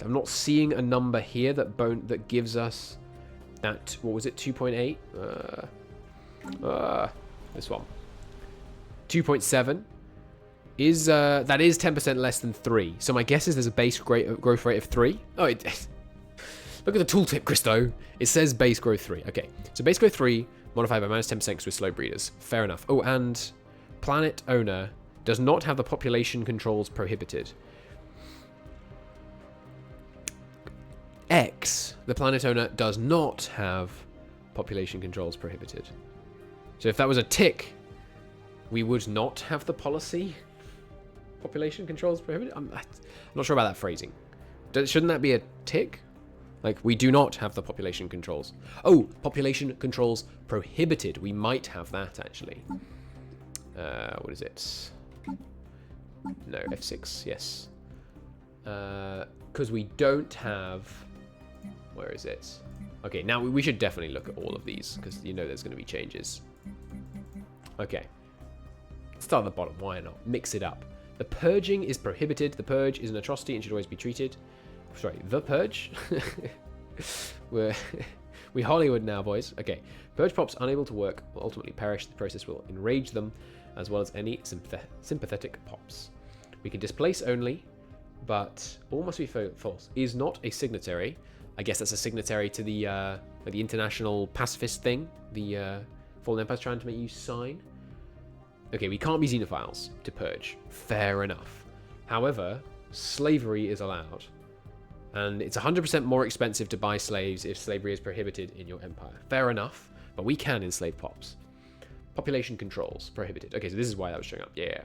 I'm not seeing a number here that gives us that, what was it, 2.8? This one. 2.7 is that is 10% less than 3. So my guess is there's a base growth rate of 3. Oh, look at the tooltip, Christo. It says base growth 3. Okay, so base growth 3 modified by minus 10% with slow breeders. Fair enough. Oh, and planet owner does not have the population controls prohibited. X, the planet owner, does not have population controls prohibited. So if that was a tick, we would not have the policy. Population controls prohibited? I'm not sure about that phrasing. Shouldn't that be a tick? Like, we do not have the population controls. Oh, population controls prohibited. We might have that, actually. What is it? No, F6, yes. Because we don't have... Where is it? Okay, now we should definitely look at all of these, because you know there's going to be changes. Okay. Start at the bottom, why not? Mix it up. The purging is prohibited. The purge is an atrocity and should always be treated. Sorry, the purge? We Hollywood now, boys. Okay. Purge pops unable to work will ultimately perish. The process will enrage them, as well as any sympathetic pops. We can displace only, but all must be false. Is not a signatory. I guess that's a signatory to the international pacifist thing. The Fallen Empire's trying to make you sign. Okay, we can't be xenophiles to purge. Fair enough. However, slavery is allowed. And it's 100% more expensive to buy slaves if slavery is prohibited in your empire. Fair enough, but we can enslave pops. Population controls, prohibited. Okay, so this is why that was showing up. Yeah.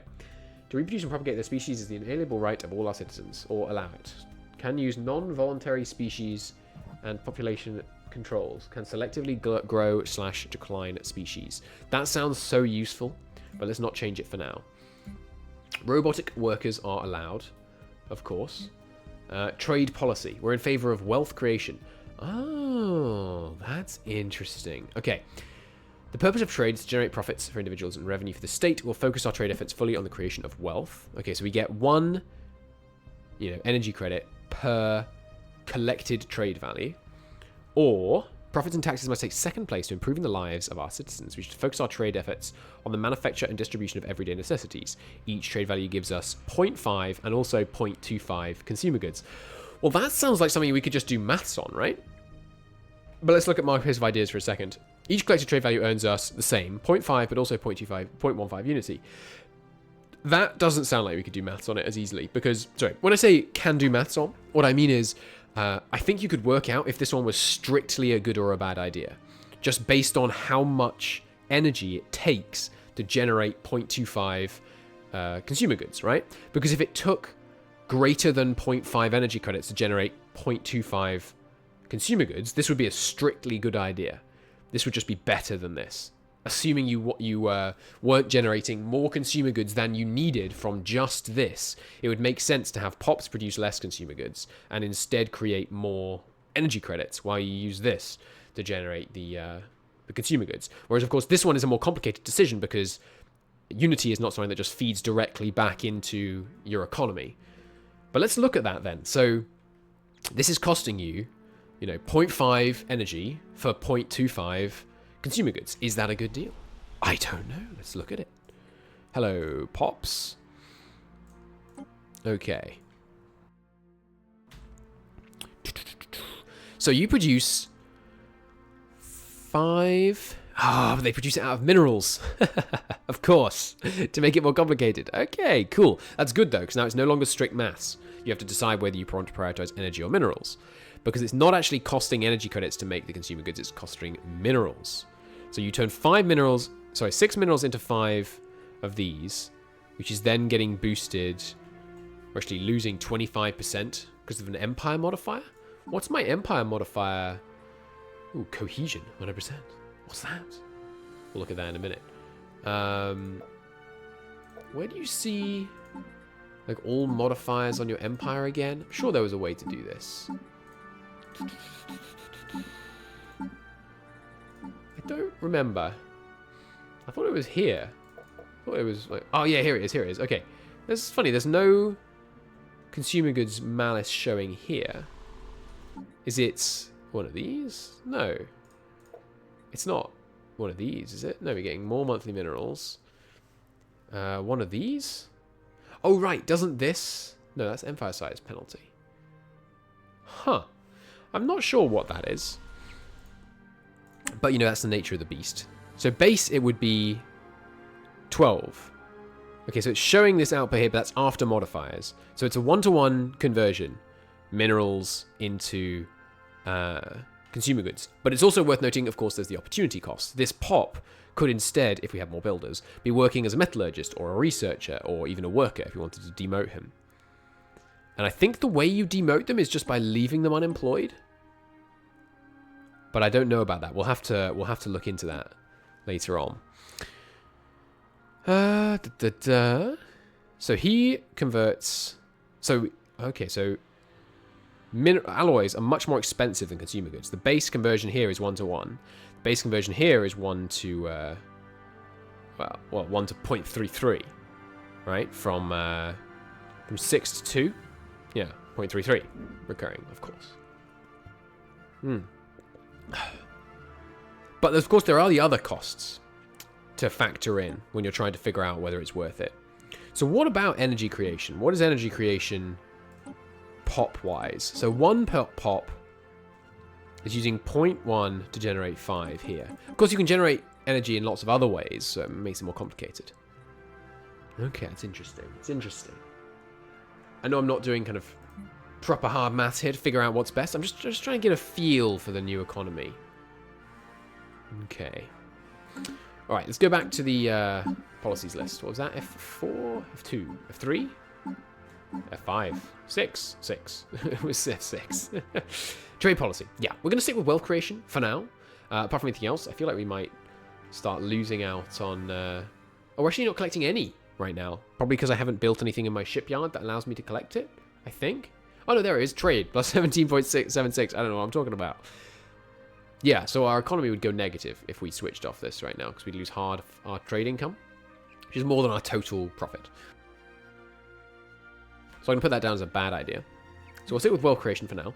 To reproduce and propagate their species is the inalienable right of all our citizens, or allow it. Can use non-voluntary species and population controls. Can selectively grow/decline species. That sounds so useful, but let's not change it for now. Robotic workers are allowed, of course. Trade policy. We're in favor of wealth creation. Oh, that's interesting. Okay. The purpose of trade is to generate profits for individuals and revenue for the state. We'll focus our trade efforts fully on the creation of wealth. Okay, so we get one, energy credit per collected trade value. Or profits and taxes must take second place to improving the lives of our citizens. We should focus our trade efforts on the manufacture and distribution of everyday necessities. Each trade value gives us 0.5 and also 0.25 consumer goods. Well, that sounds like something we could just do maths on, right? But let's look at marketplace of ideas for a second. Each collected trade value earns us the same, 0.5, but also 0.15 unity. That doesn't sound like we could do maths on it as easily because, sorry, when I say can do maths on, what I mean is I think you could work out if this one was strictly a good or a bad idea, just based on how much energy it takes to generate 0.25 consumer goods, right? Because if it took greater than 0.5 energy credits to generate 0.25 consumer goods, this would be a strictly good idea. This would just be better than this. assuming you weren't generating more consumer goods than you needed from just this, it would make sense to have POPs produce less consumer goods and instead create more energy credits while you use this to generate the consumer goods. Whereas, of course, this one is a more complicated decision because Unity is not something that just feeds directly back into your economy. But let's look at that then. So this is costing you, 0.5 energy for 0.25 consumer goods. Is that a good deal? I don't know. Let's look at it. Hello, Pops. Okay. So you produce 5... but they produce it out of minerals. Of course. To make it more complicated. Okay, cool. That's good, though, because now it's no longer strict maths. You have to decide whether you want to prioritize energy or minerals. Because it's not actually costing energy credits to make the consumer goods, it's costing minerals. So you turn 6 minerals into 5 of these, which is then getting boosted. We're actually losing 25% because of an empire modifier. What's my empire modifier? Ooh, cohesion, 100%. What's that? We'll look at that in a minute. Where do you see like all modifiers on your empire again? I'm sure there was a way to do this. I don't remember. I thought it was here. I thought it was like... Oh, yeah, here it is. Okay. This is funny. There's no consumer goods malice showing here. Is it one of these? No. It's not one of these, is it? No, we're getting more monthly minerals. One of these? Oh, right. Doesn't this... No, that's empire size penalty. Huh. I'm not sure what that is. But, that's the nature of the beast. So base, it would be 12. Okay, so it's showing this output here, but that's after modifiers. So it's a 1-to-1 conversion. Minerals into consumer goods. But it's also worth noting, of course, there's the opportunity cost. This POP could instead, if we had more builders, be working as a metallurgist or a researcher or even a worker if you wanted to demote him. And I think the way you demote them is just by leaving them unemployed. But I don't know about that. We'll have to look into that later on. So he converts. So alloys are much more expensive than consumer goods. The base conversion here is 1-to-1. The base conversion here is 1 to 0.33, right? From 6 to 2. Yeah, 0.33 recurring, of course. But of course there are the other costs to factor in when you're trying to figure out whether it's worth it. So what about energy creation? What is energy creation POP-wise? So one POP is using 0.1 to generate 5 here. Of course you can generate energy in lots of other ways, so it makes it more complicated. Okay, that's interesting. It's interesting. I know I'm not doing kind of proper hard maths here to figure out what's best. I'm just trying to get a feel for the new economy. Okay. All right, let's go back to the policies list. What was that? F4, F2, F3, F5, 6. It was F6. Trade policy. Yeah, we're going to stick with wealth creation for now. Apart from anything else, I feel like we might start losing out on... Oh, we're actually not collecting any right now. Probably because I haven't built anything in my shipyard that allows me to collect it, I think. Oh, no, there it is. Trade, plus 17.76. I don't know what I'm talking about. Yeah, so our economy would go negative if we switched off this right now, because we'd lose our trade income, which is more than our total profit. So I can put that down as a bad idea. So we'll stick with wealth creation for now.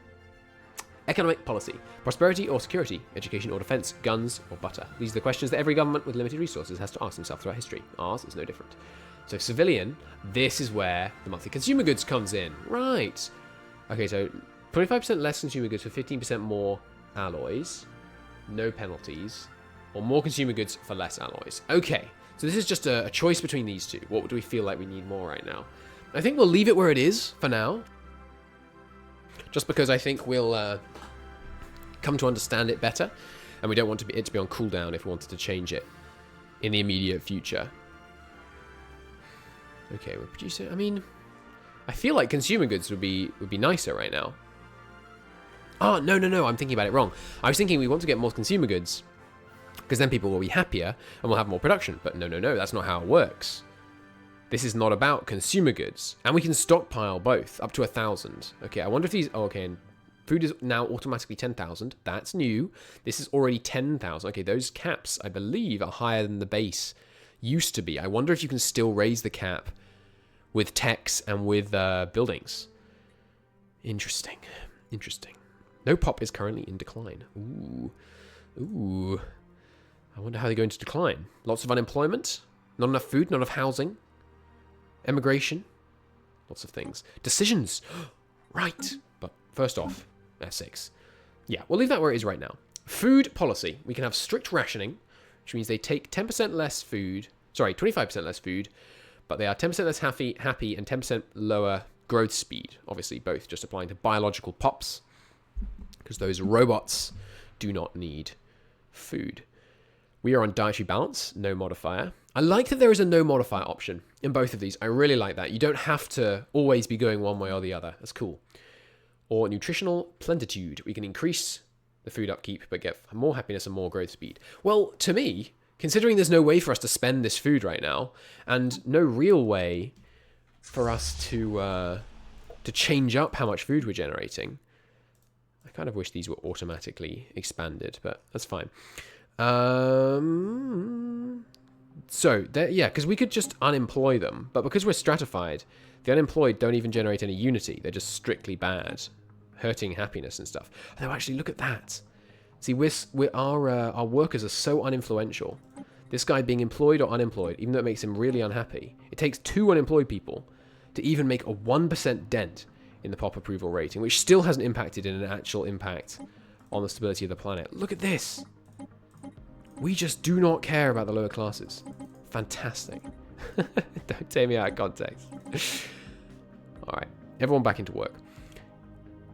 Economic policy. Prosperity or security, education or defense, guns or butter. These are the questions that every government with limited resources has to ask themselves throughout history. Ours is no different. So civilian, this is where the monthly consumer goods comes in. Right. Okay, so 25% less consumer goods for 15% more alloys, no penalties, or more consumer goods for less alloys. Okay, so this is just a choice between these two. What do we feel like we need more right now? I think we'll leave it where it is for now, just because I think we'll come to understand it better, and we don't want it to be on cooldown if we wanted to change it in the immediate future. Okay, we're producing... I mean, I feel like consumer goods would be nicer right now. Oh, no, I'm thinking about it wrong. I was thinking we want to get more consumer goods Because then people will be happier and we'll have more production. But no, that's not how it works. This is not about consumer goods. And we can stockpile both, up to 1,000. Okay, I wonder if these... Oh, okay, and food is now automatically 10,000. That's new. This is already 10,000. Okay, those caps, I believe, are higher than the base used to be. I wonder if you can still raise the cap with techs and with buildings. Interesting. No pop is currently in decline. Ooh. I wonder how they go into decline. Lots of unemployment. Not enough food, not enough housing. Emigration. Lots of things. Decisions. Right. But first off, F6. Yeah, we'll leave that where it is right now. Food policy. We can have strict rationing, which means they take 10% less food. Sorry, 25% less food. But they are 10% less happy and 10% lower growth speed. Obviously, both just applying to biological pops. Because those robots do not need food. We are on dietary balance, no modifier. I like that there is a no modifier option in both of these. I really like that. You don't have to always be going one way or the other. That's cool. Or nutritional plentitude. We can increase the food upkeep, but get more happiness and more growth speed. Well, to me, considering there's no way for us to spend this food right now, and no real way for us to change up how much food we're generating, I kind of wish these were automatically expanded, but that's fine. So, yeah, because we could just unemploy them, but because we're stratified, the unemployed don't even generate any unity. They're just strictly bad, hurting happiness and stuff. Although, actually, look at that. See, our workers are so uninfluential. This guy being employed or unemployed, even though it makes him really unhappy, it takes 2 unemployed people to even make a 1% dent in the pop approval rating, which still hasn't impacted in an actual impact on the stability of the planet. Look at this. We just do not care about the lower classes. Fantastic. Don't take me out of context. Alright, everyone back into work.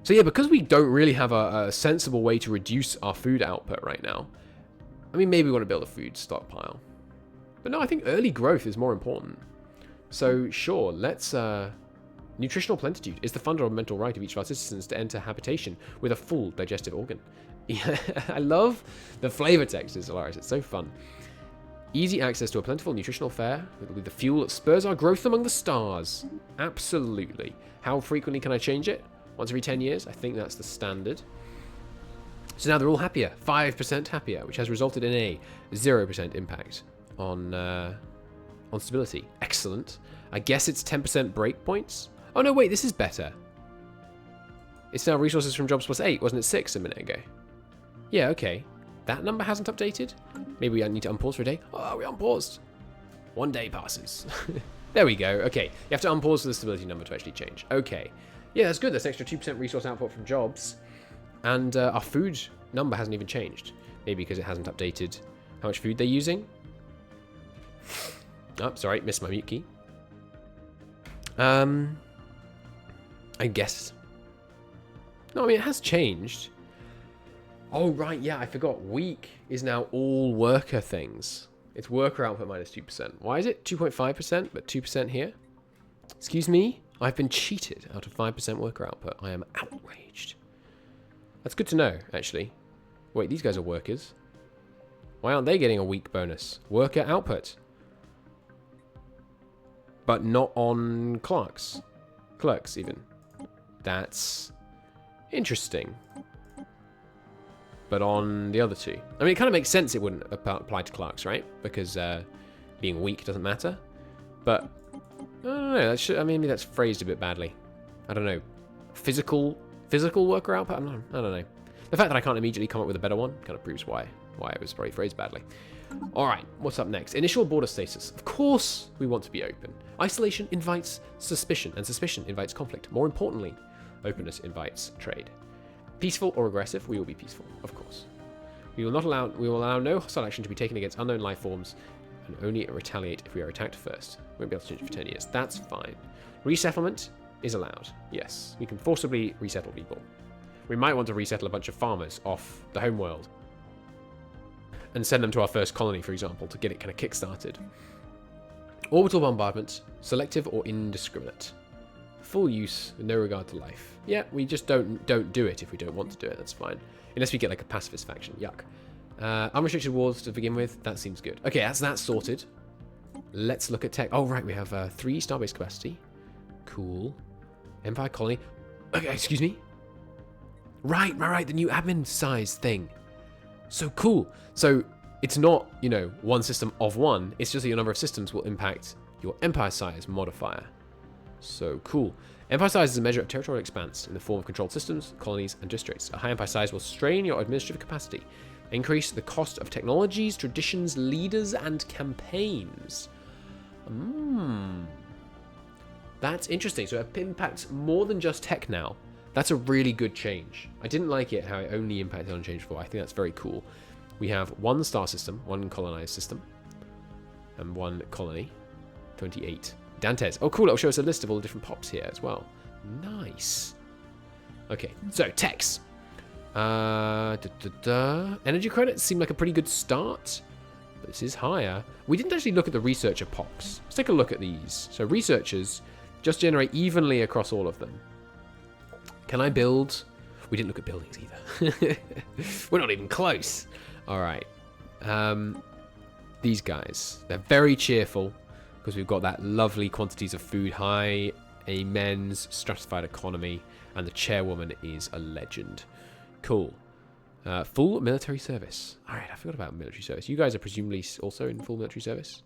So yeah, because we don't really have a sensible way to reduce our food output right now, I mean, maybe we want to build a food stockpile. But no, I think early growth is more important. So sure, let's... nutritional plentitude is the fundamental right of each of our citizens to enter habitation with a full digestive organ. Yeah, I love the flavor text in Stellaris. It's so fun. Easy access to a plentiful nutritional fare with the fuel that spurs our growth among the stars. Absolutely. How frequently can I change it? Once every 10 years? I think that's the standard. So now they're all happier. 5% happier, which has resulted in a 0% impact on stability. Excellent. I guess it's 10% breakpoints. Oh no, wait, this is better. It's now resources from jobs plus 8. Wasn't it 6 a minute ago? Yeah, okay. That number hasn't updated? Maybe I need to unpause for a day? Oh, we unpaused. 1 day passes. There we go. Okay, you have to unpause for the stability number to actually change. Okay. Yeah, that's good. That's an extra 2% resource output from jobs. And our food number hasn't even changed. Maybe because it hasn't updated how much food they're using. Oh, sorry, missed my mute key. I guess. No, I mean, it has changed. Oh, right, yeah, I forgot. Week is now all worker things. It's worker output minus 2%. Why is it 2.5%, but 2% here? Excuse me? I've been cheated out of 5% worker output. I am outraged. That's good to know, actually. Wait, these guys are workers. Why aren't they getting a week bonus? Worker output. But not on clerks. Clerks, even. That's interesting. But on the other two. I mean, it kind of makes sense it wouldn't apply to clerks, right? Because being weak doesn't matter. But, I don't know. I mean, maybe that's phrased a bit badly. I don't know. Physical worker output? I don't know. The fact that I can't immediately come up with a better one kind of proves why it was probably phrased badly. Alright, what's up next? Initial border status. Of course we want to be open. Isolation invites suspicion, and suspicion invites conflict. More importantly, openness invites trade. Peaceful or aggressive? We will be peaceful, of course. We will allow no hostile action to be taken against unknown life forms, and only retaliate if we are attacked first. We won't be able to change it for 10 years. That's fine. Resettlement is allowed. Yes, we can forcibly resettle people. We might want to resettle a bunch of farmers off the home world and send them to our first colony, for example, to get it kind of kick-started. Orbital bombardment, selective or indiscriminate. Full use with no regard to life. Yeah, we just don't do it if we don't want to do it, that's fine. Unless we get like a pacifist faction, yuck. Unrestricted wars to begin with. That seems good. Okay, that's sorted. Let's look at tech. Oh, right, we have 3 starbase capacity. Cool. Empire colony. Okay, excuse me. Right, the new admin size thing. So cool. So it's not, you know, one system of one. It's just that your number of systems will impact your empire size modifier. So cool. Empire size is a measure of territorial expanse in the form of controlled systems, colonies, and districts. A high empire size will strain your administrative capacity, increase the cost of technologies, traditions, leaders, and campaigns. That's interesting. So it impacts more than just tech now. That's a really good change. I didn't like it how it only impacted on change before. I think that's very cool. We have 1 star system, 1 colonized system, and 1 colony. 28. Dantes. Oh, cool. It'll show us a list of all the different pops here as well. Nice. Okay, so techs. Energy credits seem like a pretty good start. But this is higher. We didn't actually look at the researcher pops. Let's take a look at these. So researchers just generate evenly across all of them. Can I build? We didn't look at buildings either. We're not even close. All right. These guys. They're very cheerful because we've got that lovely quantities of food, high, a men's stratified economy, and the chairwoman is a legend. Cool. Full military service. All right, I forgot about military service. You guys are presumably also in full military service.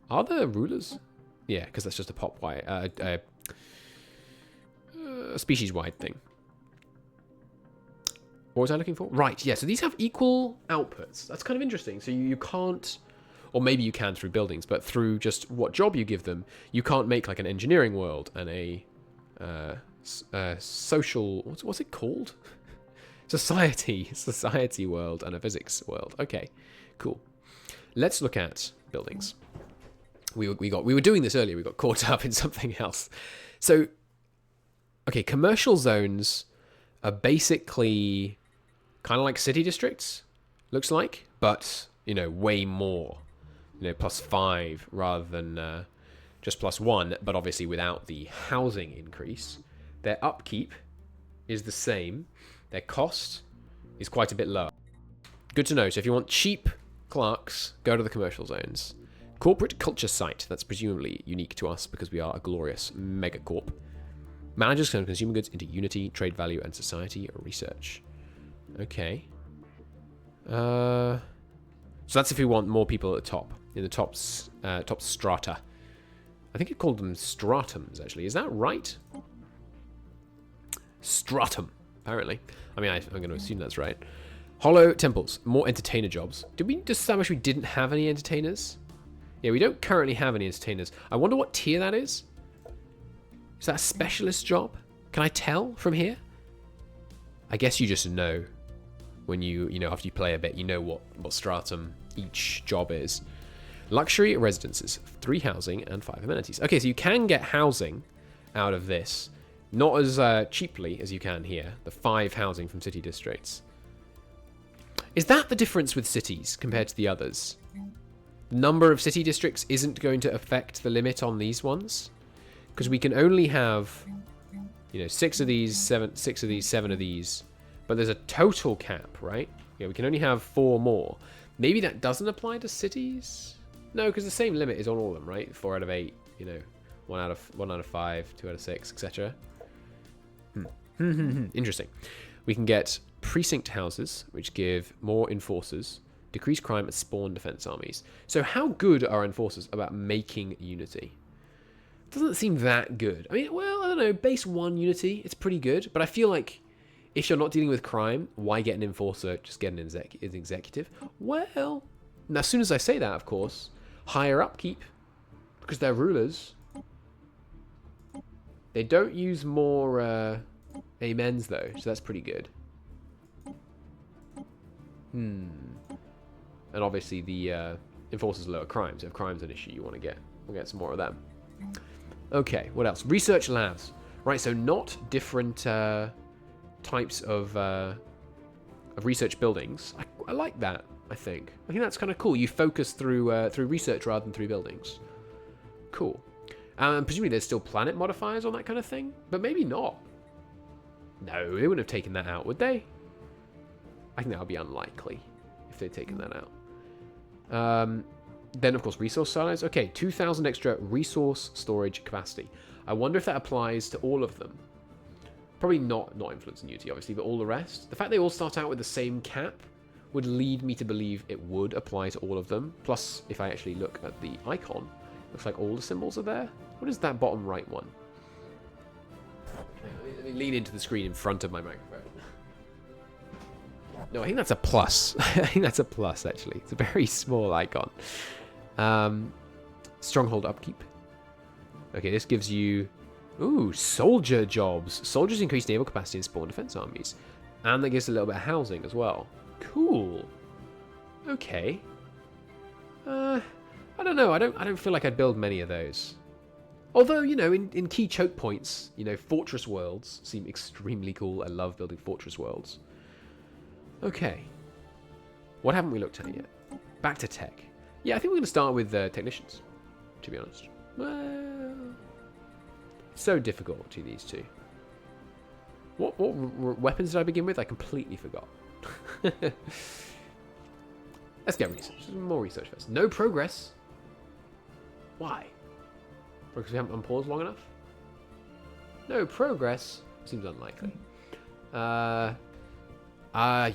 Are there rulers? Yeah, because that's just a pop-wide, a species-wide thing. What was I looking for? Right, yeah, so these have equal outputs. That's kind of interesting. So you can't, or maybe you can through buildings, but through just what job you give them, you can't make like an engineering world and a social, what's it called? Society world and a physics world. Okay, cool. Let's look at buildings. We were doing this earlier. We got caught up in something else. So, okay, commercial zones are basically kind of like city districts, looks like, but you know, way more. You know, +5 rather than just +1, but obviously without the housing increase. Their upkeep is the same. Their cost is quite a bit lower. Good to know. So if you want cheap clerks, go to the commercial zones. Corporate culture site. That's presumably unique to us because we are a glorious megacorp. Manages consumer goods into unity, trade value, and society research. Okay. So that's if we want more people at the top, in the top strata. I think it called them stratums, actually. Is that right? Stratum, apparently. I mean, I'm going to assume that's right. Hollow temples, more entertainer jobs. Did we establish we didn't have any entertainers? Yeah, we don't currently have any entertainers. I wonder what tier that is. Is that a specialist job? Can I tell from here? I guess you just know when you know, after you play a bit, you know what stratum each job is. Luxury residences, 3 housing and 5 amenities. Okay, so you can get housing out of this. Not as cheaply as you can here. The 5 housing from city districts. Is that the difference with cities compared to the others? The number of city districts isn't going to affect the limit on these ones? Because we can only have, you know, 6 of these, 7 of these. But there's a total cap, right? Yeah, we can only have 4 more. Maybe that doesn't apply to cities? No, because the same limit is on all of them, right? 4 out of 8, you know, 1 out of 5, 2 out of 6, etc. Interesting. We can get precinct houses, which give more enforcers, decrease crime, and spawn defense armies. So how good are enforcers about making unity? Doesn't seem that good. I mean, well, I don't know, base 1 unity, it's pretty good, but I feel like if you're not dealing with crime, why get an enforcer? Just get an executive. Well, now as soon as I say that, of course, higher upkeep, because they're rulers. They don't use more amens though, so that's pretty good. And obviously the enforcers lower crime, so if crime's an issue, we'll get some more of them. Okay, what else? Research labs. Right, so not different types of research buildings. I like that, I think that's kind of cool. You focus through research rather than through buildings. Cool. Presumably there's still planet modifiers on that kind of thing, but maybe not. No, they wouldn't have taken that out, would they? I think that would be unlikely if they'd taken that out. Then, of course, resource silos. Okay, 2,000 extra resource storage capacity. I wonder if that applies to all of them. Probably not influence and unity, obviously, but all the rest. The fact they all start out with the same cap would lead me to believe it would apply to all of them. Plus, if I actually look at the icon, looks like all the symbols are there. What is that bottom right one? Let me lean into the screen in front of my microphone. No, I think that's a plus. I think that's a plus, actually. It's a very small icon. Stronghold upkeep. Okay, this gives you... Ooh, soldier jobs. Soldiers increase naval capacity and spawn defense armies. And that gives a little bit of housing as well. Cool. Okay. I don't know. I don't feel like I'd build many of those. Although, you know, in key choke points, you know, fortress worlds seem extremely cool. I love building fortress worlds. Okay. What haven't we looked at yet? Back to tech. Yeah, I think we're going to start with technicians, to be honest. Well, so difficult between these two. What weapons did I begin with? I completely forgot. Let's get research. More research first. No progress. Why? Because we haven't unpaused long enough? No progress. Seems unlikely.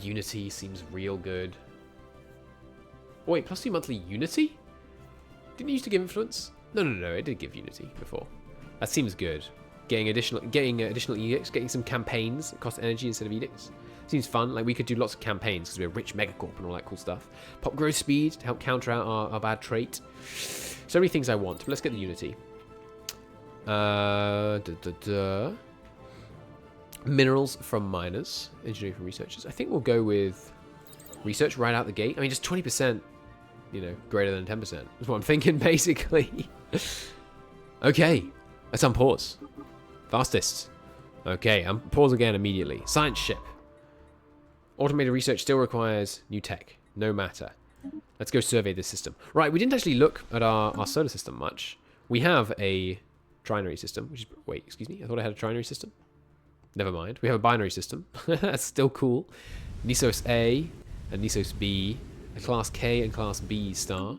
Unity seems real good. Oh, wait, +2 monthly Unity? Didn't it used to give influence? No, it did give Unity before. That seems good. Getting additional edicts, getting some campaigns that cost energy instead of edicts. Seems fun. Like, we could do lots of campaigns because we're a rich megacorp and all that cool stuff. Pop growth speed to help counter out our bad trait. So many things I want. But let's get the Unity. Minerals from miners. Engineering from researchers. I think we'll go with research right out the gate. I mean, just 20%, you know, greater than 10% is what I'm thinking, basically. Okay. Let's unpause. Fastest. Okay, pause again immediately. Science ship. Automated research still requires new tech. No matter. Let's go survey this system. Right, we didn't actually look at our solar system much. We have a trinary system, which is... Wait, excuse me? I thought I had a trinary system. Never mind. We have a binary system. That's still cool. Nisos A and Nisos B. A Class K and Class B star.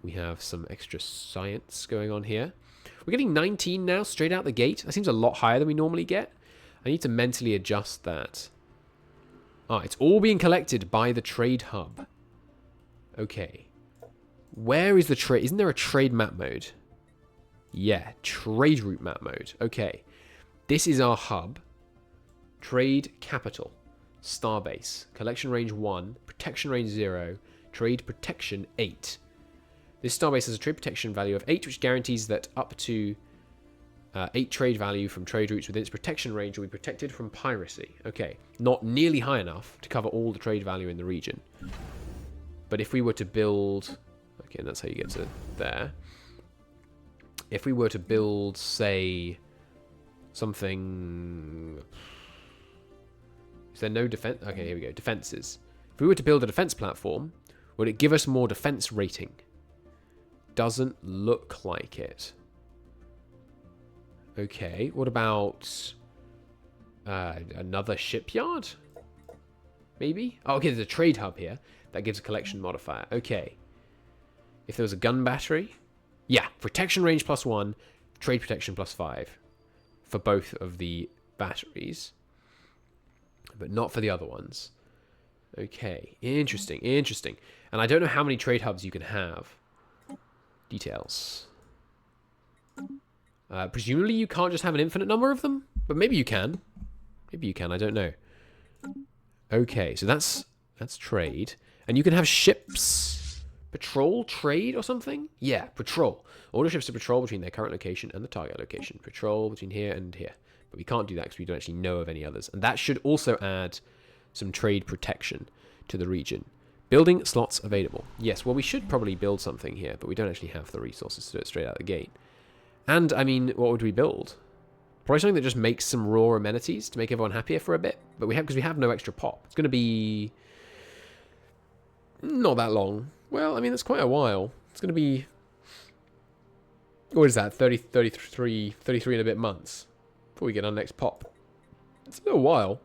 We have some extra science going on here. We're getting 19 now, straight out the gate. That seems a lot higher than we normally get. I need to mentally adjust that. Ah, it's all being collected by the trade hub. Okay. Where is the trade? Isn't there a trade map mode? Yeah, trade route map mode. Okay. This is our hub. Trade capital. Starbase. Collection range 1. Protection range 0. Trade protection 8. This starbase has a trade protection value of 8, which guarantees that up to 8 trade value from trade routes within its protection range will be protected from piracy. Okay, not nearly high enough to cover all the trade value in the region. But if we were to build... Okay, and that's how you get to there. If we were to build, say, something... Is there no defense? Okay, here we go. Defenses. If we were to build a defense platform, would it give us more defense rating? Doesn't look like it. Okay, what about another shipyard? Maybe? Oh, okay, there's a trade hub here that gives a collection modifier. Okay. If there was a gun battery? Yeah, protection range +1, trade protection +5 for both of the batteries, but not for the other ones. Okay, interesting, interesting. And I don't know how many trade hubs you can have. Details. Presumably you can't just have an infinite number of them, but maybe you can. Maybe you can, I don't know. Okay, so that's trade. And you can have ships patrol trade or something? Yeah, patrol. Order ships to patrol between their current location and the target location. Patrol between here and here. But we can't do that because we don't actually know of any others. And that should also add some trade protection to the region. Building slots available. Yes, well, we should probably build something here, but we don't actually have the resources to do it straight out the gate. And, I mean, what would we build? Probably something that just makes some raw amenities to make everyone happier for a bit. But because we have no extra pop. It's going to be... not that long. Well, I mean, that's quite a while. It's going to be... what is that? 33 and a bit months before we get our next pop. It's a little while.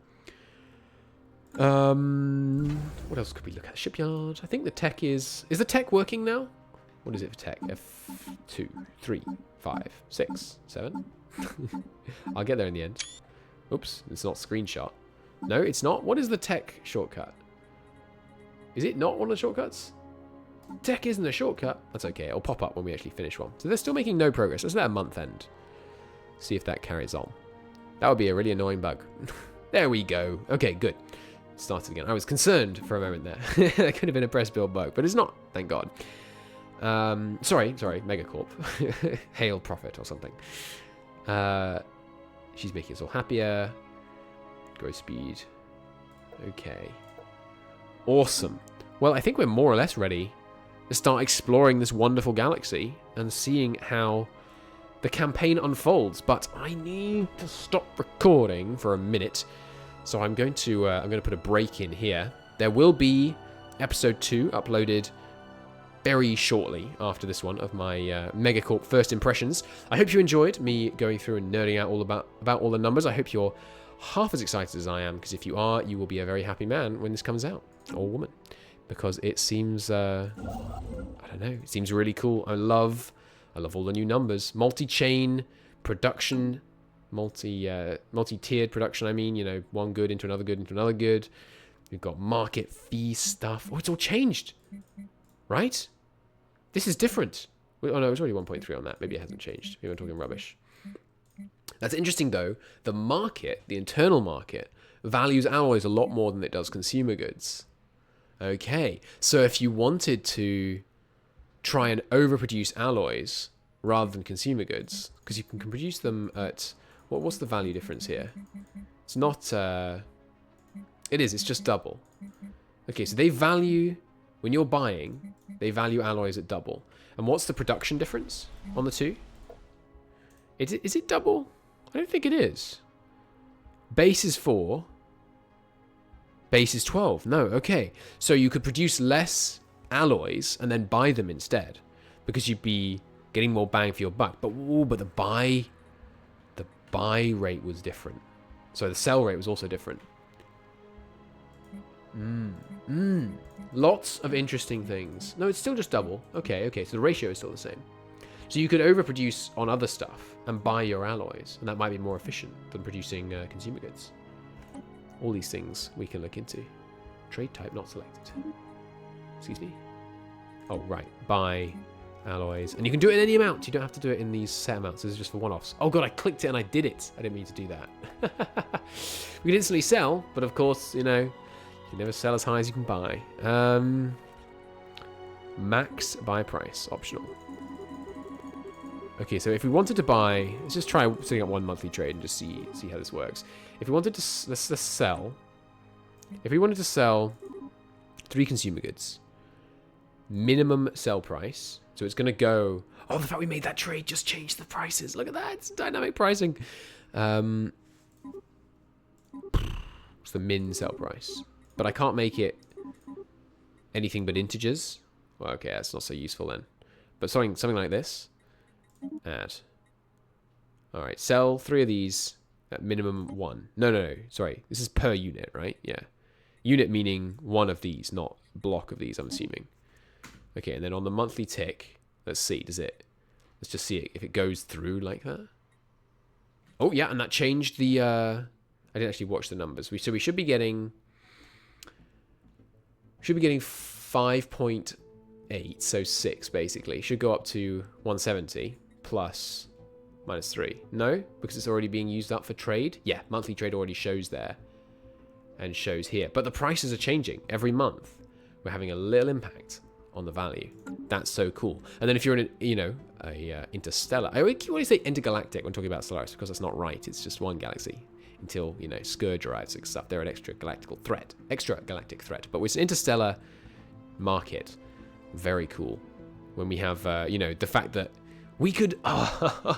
What else could we look at? Shipyard. I think the tech is... Is the tech working now? What is it for tech? F2, 3, 5, 6, 7. I'll get there in the end. Oops, it's not screenshot. No, it's not. What is the tech shortcut? Is it not one of the shortcuts? Tech isn't a shortcut. That's okay. It'll pop up when we actually finish one. So they're still making no progress. Let's let a month end. See if that carries on. That would be a really annoying bug. There we go. Okay, good. Started again. I was concerned for a moment there. That could have been a press build bug, but it's not. Thank God. Sorry, Megacorp. Hail Prophet or something. She's making us all happier. Growth speed. Okay. Awesome. Well, I think we're more or less ready to start exploring this wonderful galaxy and seeing how the campaign unfolds. But I need to stop recording for a minute, so I'm going to put a break in here. There will be episode 2 uploaded very shortly after this one of my Megacorp First Impressions. I hope you enjoyed me going through and nerding out all about all the numbers. I hope you're half as excited as I am, because if you are, you will be a very happy man when this comes out, or woman, because it seems I don't know, it seems really cool. I love all the new numbers, multi-chain production, multi-tiered production. I mean, you know, one good into another good into another good. We've got market fee stuff. Oh, it's all changed, right? This is different. Oh no, it's already 1.3 on that. Maybe it hasn't changed. Maybe I'm talking rubbish. That's interesting though. The market, the internal market, values alloys a lot more than it does consumer goods. Okay, so if you wanted to try and overproduce alloys rather than consumer goods, because you can produce them at... What's the value difference here? It's not... it's just double. Okay, so they value... When you're buying, they value alloys at double. And what's the production difference on the two? Is it double? I don't think it is. Base is 4. Base is 12. No, okay. So you could produce less alloys and then buy them instead, because you'd be getting more bang for your buck. But the buy rate was different. So the sell rate was also different. Lots of interesting things. No, it's still just double. Okay, so the ratio is still the same. So you could overproduce on other stuff and buy your alloys, and that might be more efficient than producing consumer goods. All these things we can look into. Trade type not selected. Excuse me. Oh, right. Buy alloys. And you can do it in any amount. You don't have to do it in these set amounts. This is just for one-offs. Oh, God, I clicked it and I did it. I didn't mean to do that. We can instantly sell, but of course, you know, you can never sell as high as you can buy. Max buy price, optional. Okay, so if we wanted to buy, let's just try setting up one monthly trade and just see how this works. If we wanted to, let's sell. If we wanted to sell 3 consumer goods, minimum sell price. So it's going to go. Oh, the fact we made that trade just changed the prices. Look at that, it's dynamic pricing. It's the min sell price, but I can't make it anything but integers. Well, okay, that's not so useful then. But something like this. Add. Alright, sell 3 of these at minimum 1. No, sorry. This is per unit, right? Yeah. Unit meaning 1 of these, not block of these, I'm assuming. Okay, and then on the monthly tick, let's see, let's just see it, if it goes through like that. Oh, yeah, and that changed the, I didn't actually watch the numbers. So we should be getting 5.8, so 6 basically. Should go up to 170 plus minus 3. No, because it's already being used up for trade. Yeah, monthly trade already shows there and shows here. But the prices are changing every month. We're having a little impact on the value. That's so cool. And then if you're in a interstellar, I always say intergalactic when talking about Stellaris, because that's not right. It's just one galaxy until, you know, Scourge arrives and stuff. They're an extra galactic threat. But it's an interstellar market. Very cool. When we have, the fact that we could,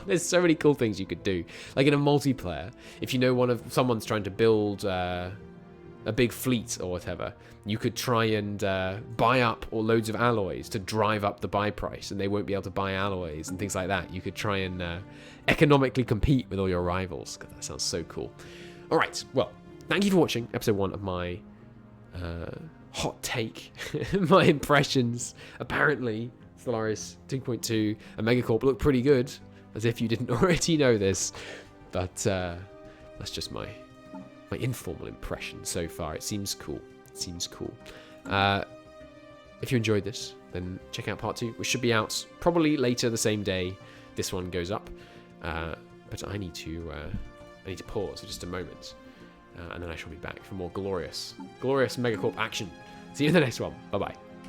there's so many cool things you could do. Like in a multiplayer, if you know someone's trying to build a big fleet or whatever, you could try and buy up loads of alloys to drive up the buy price, and they won't be able to buy alloys and things like that. You could try and economically compete with all your rivals. God, that sounds so cool. All right, well, thank you for watching episode 1 of my hot take, my impressions. Apparently, Stellaris 2.2 and Megacorp look pretty good, as if you didn't already know this. But that's just my informal impression so far. It seems cool. If you enjoyed this, then check out part 2, which should be out probably later the same day this one goes up. But I need to pause for just a moment, and then I shall be back for more glorious Megacorp action. See you in the next one. Bye bye.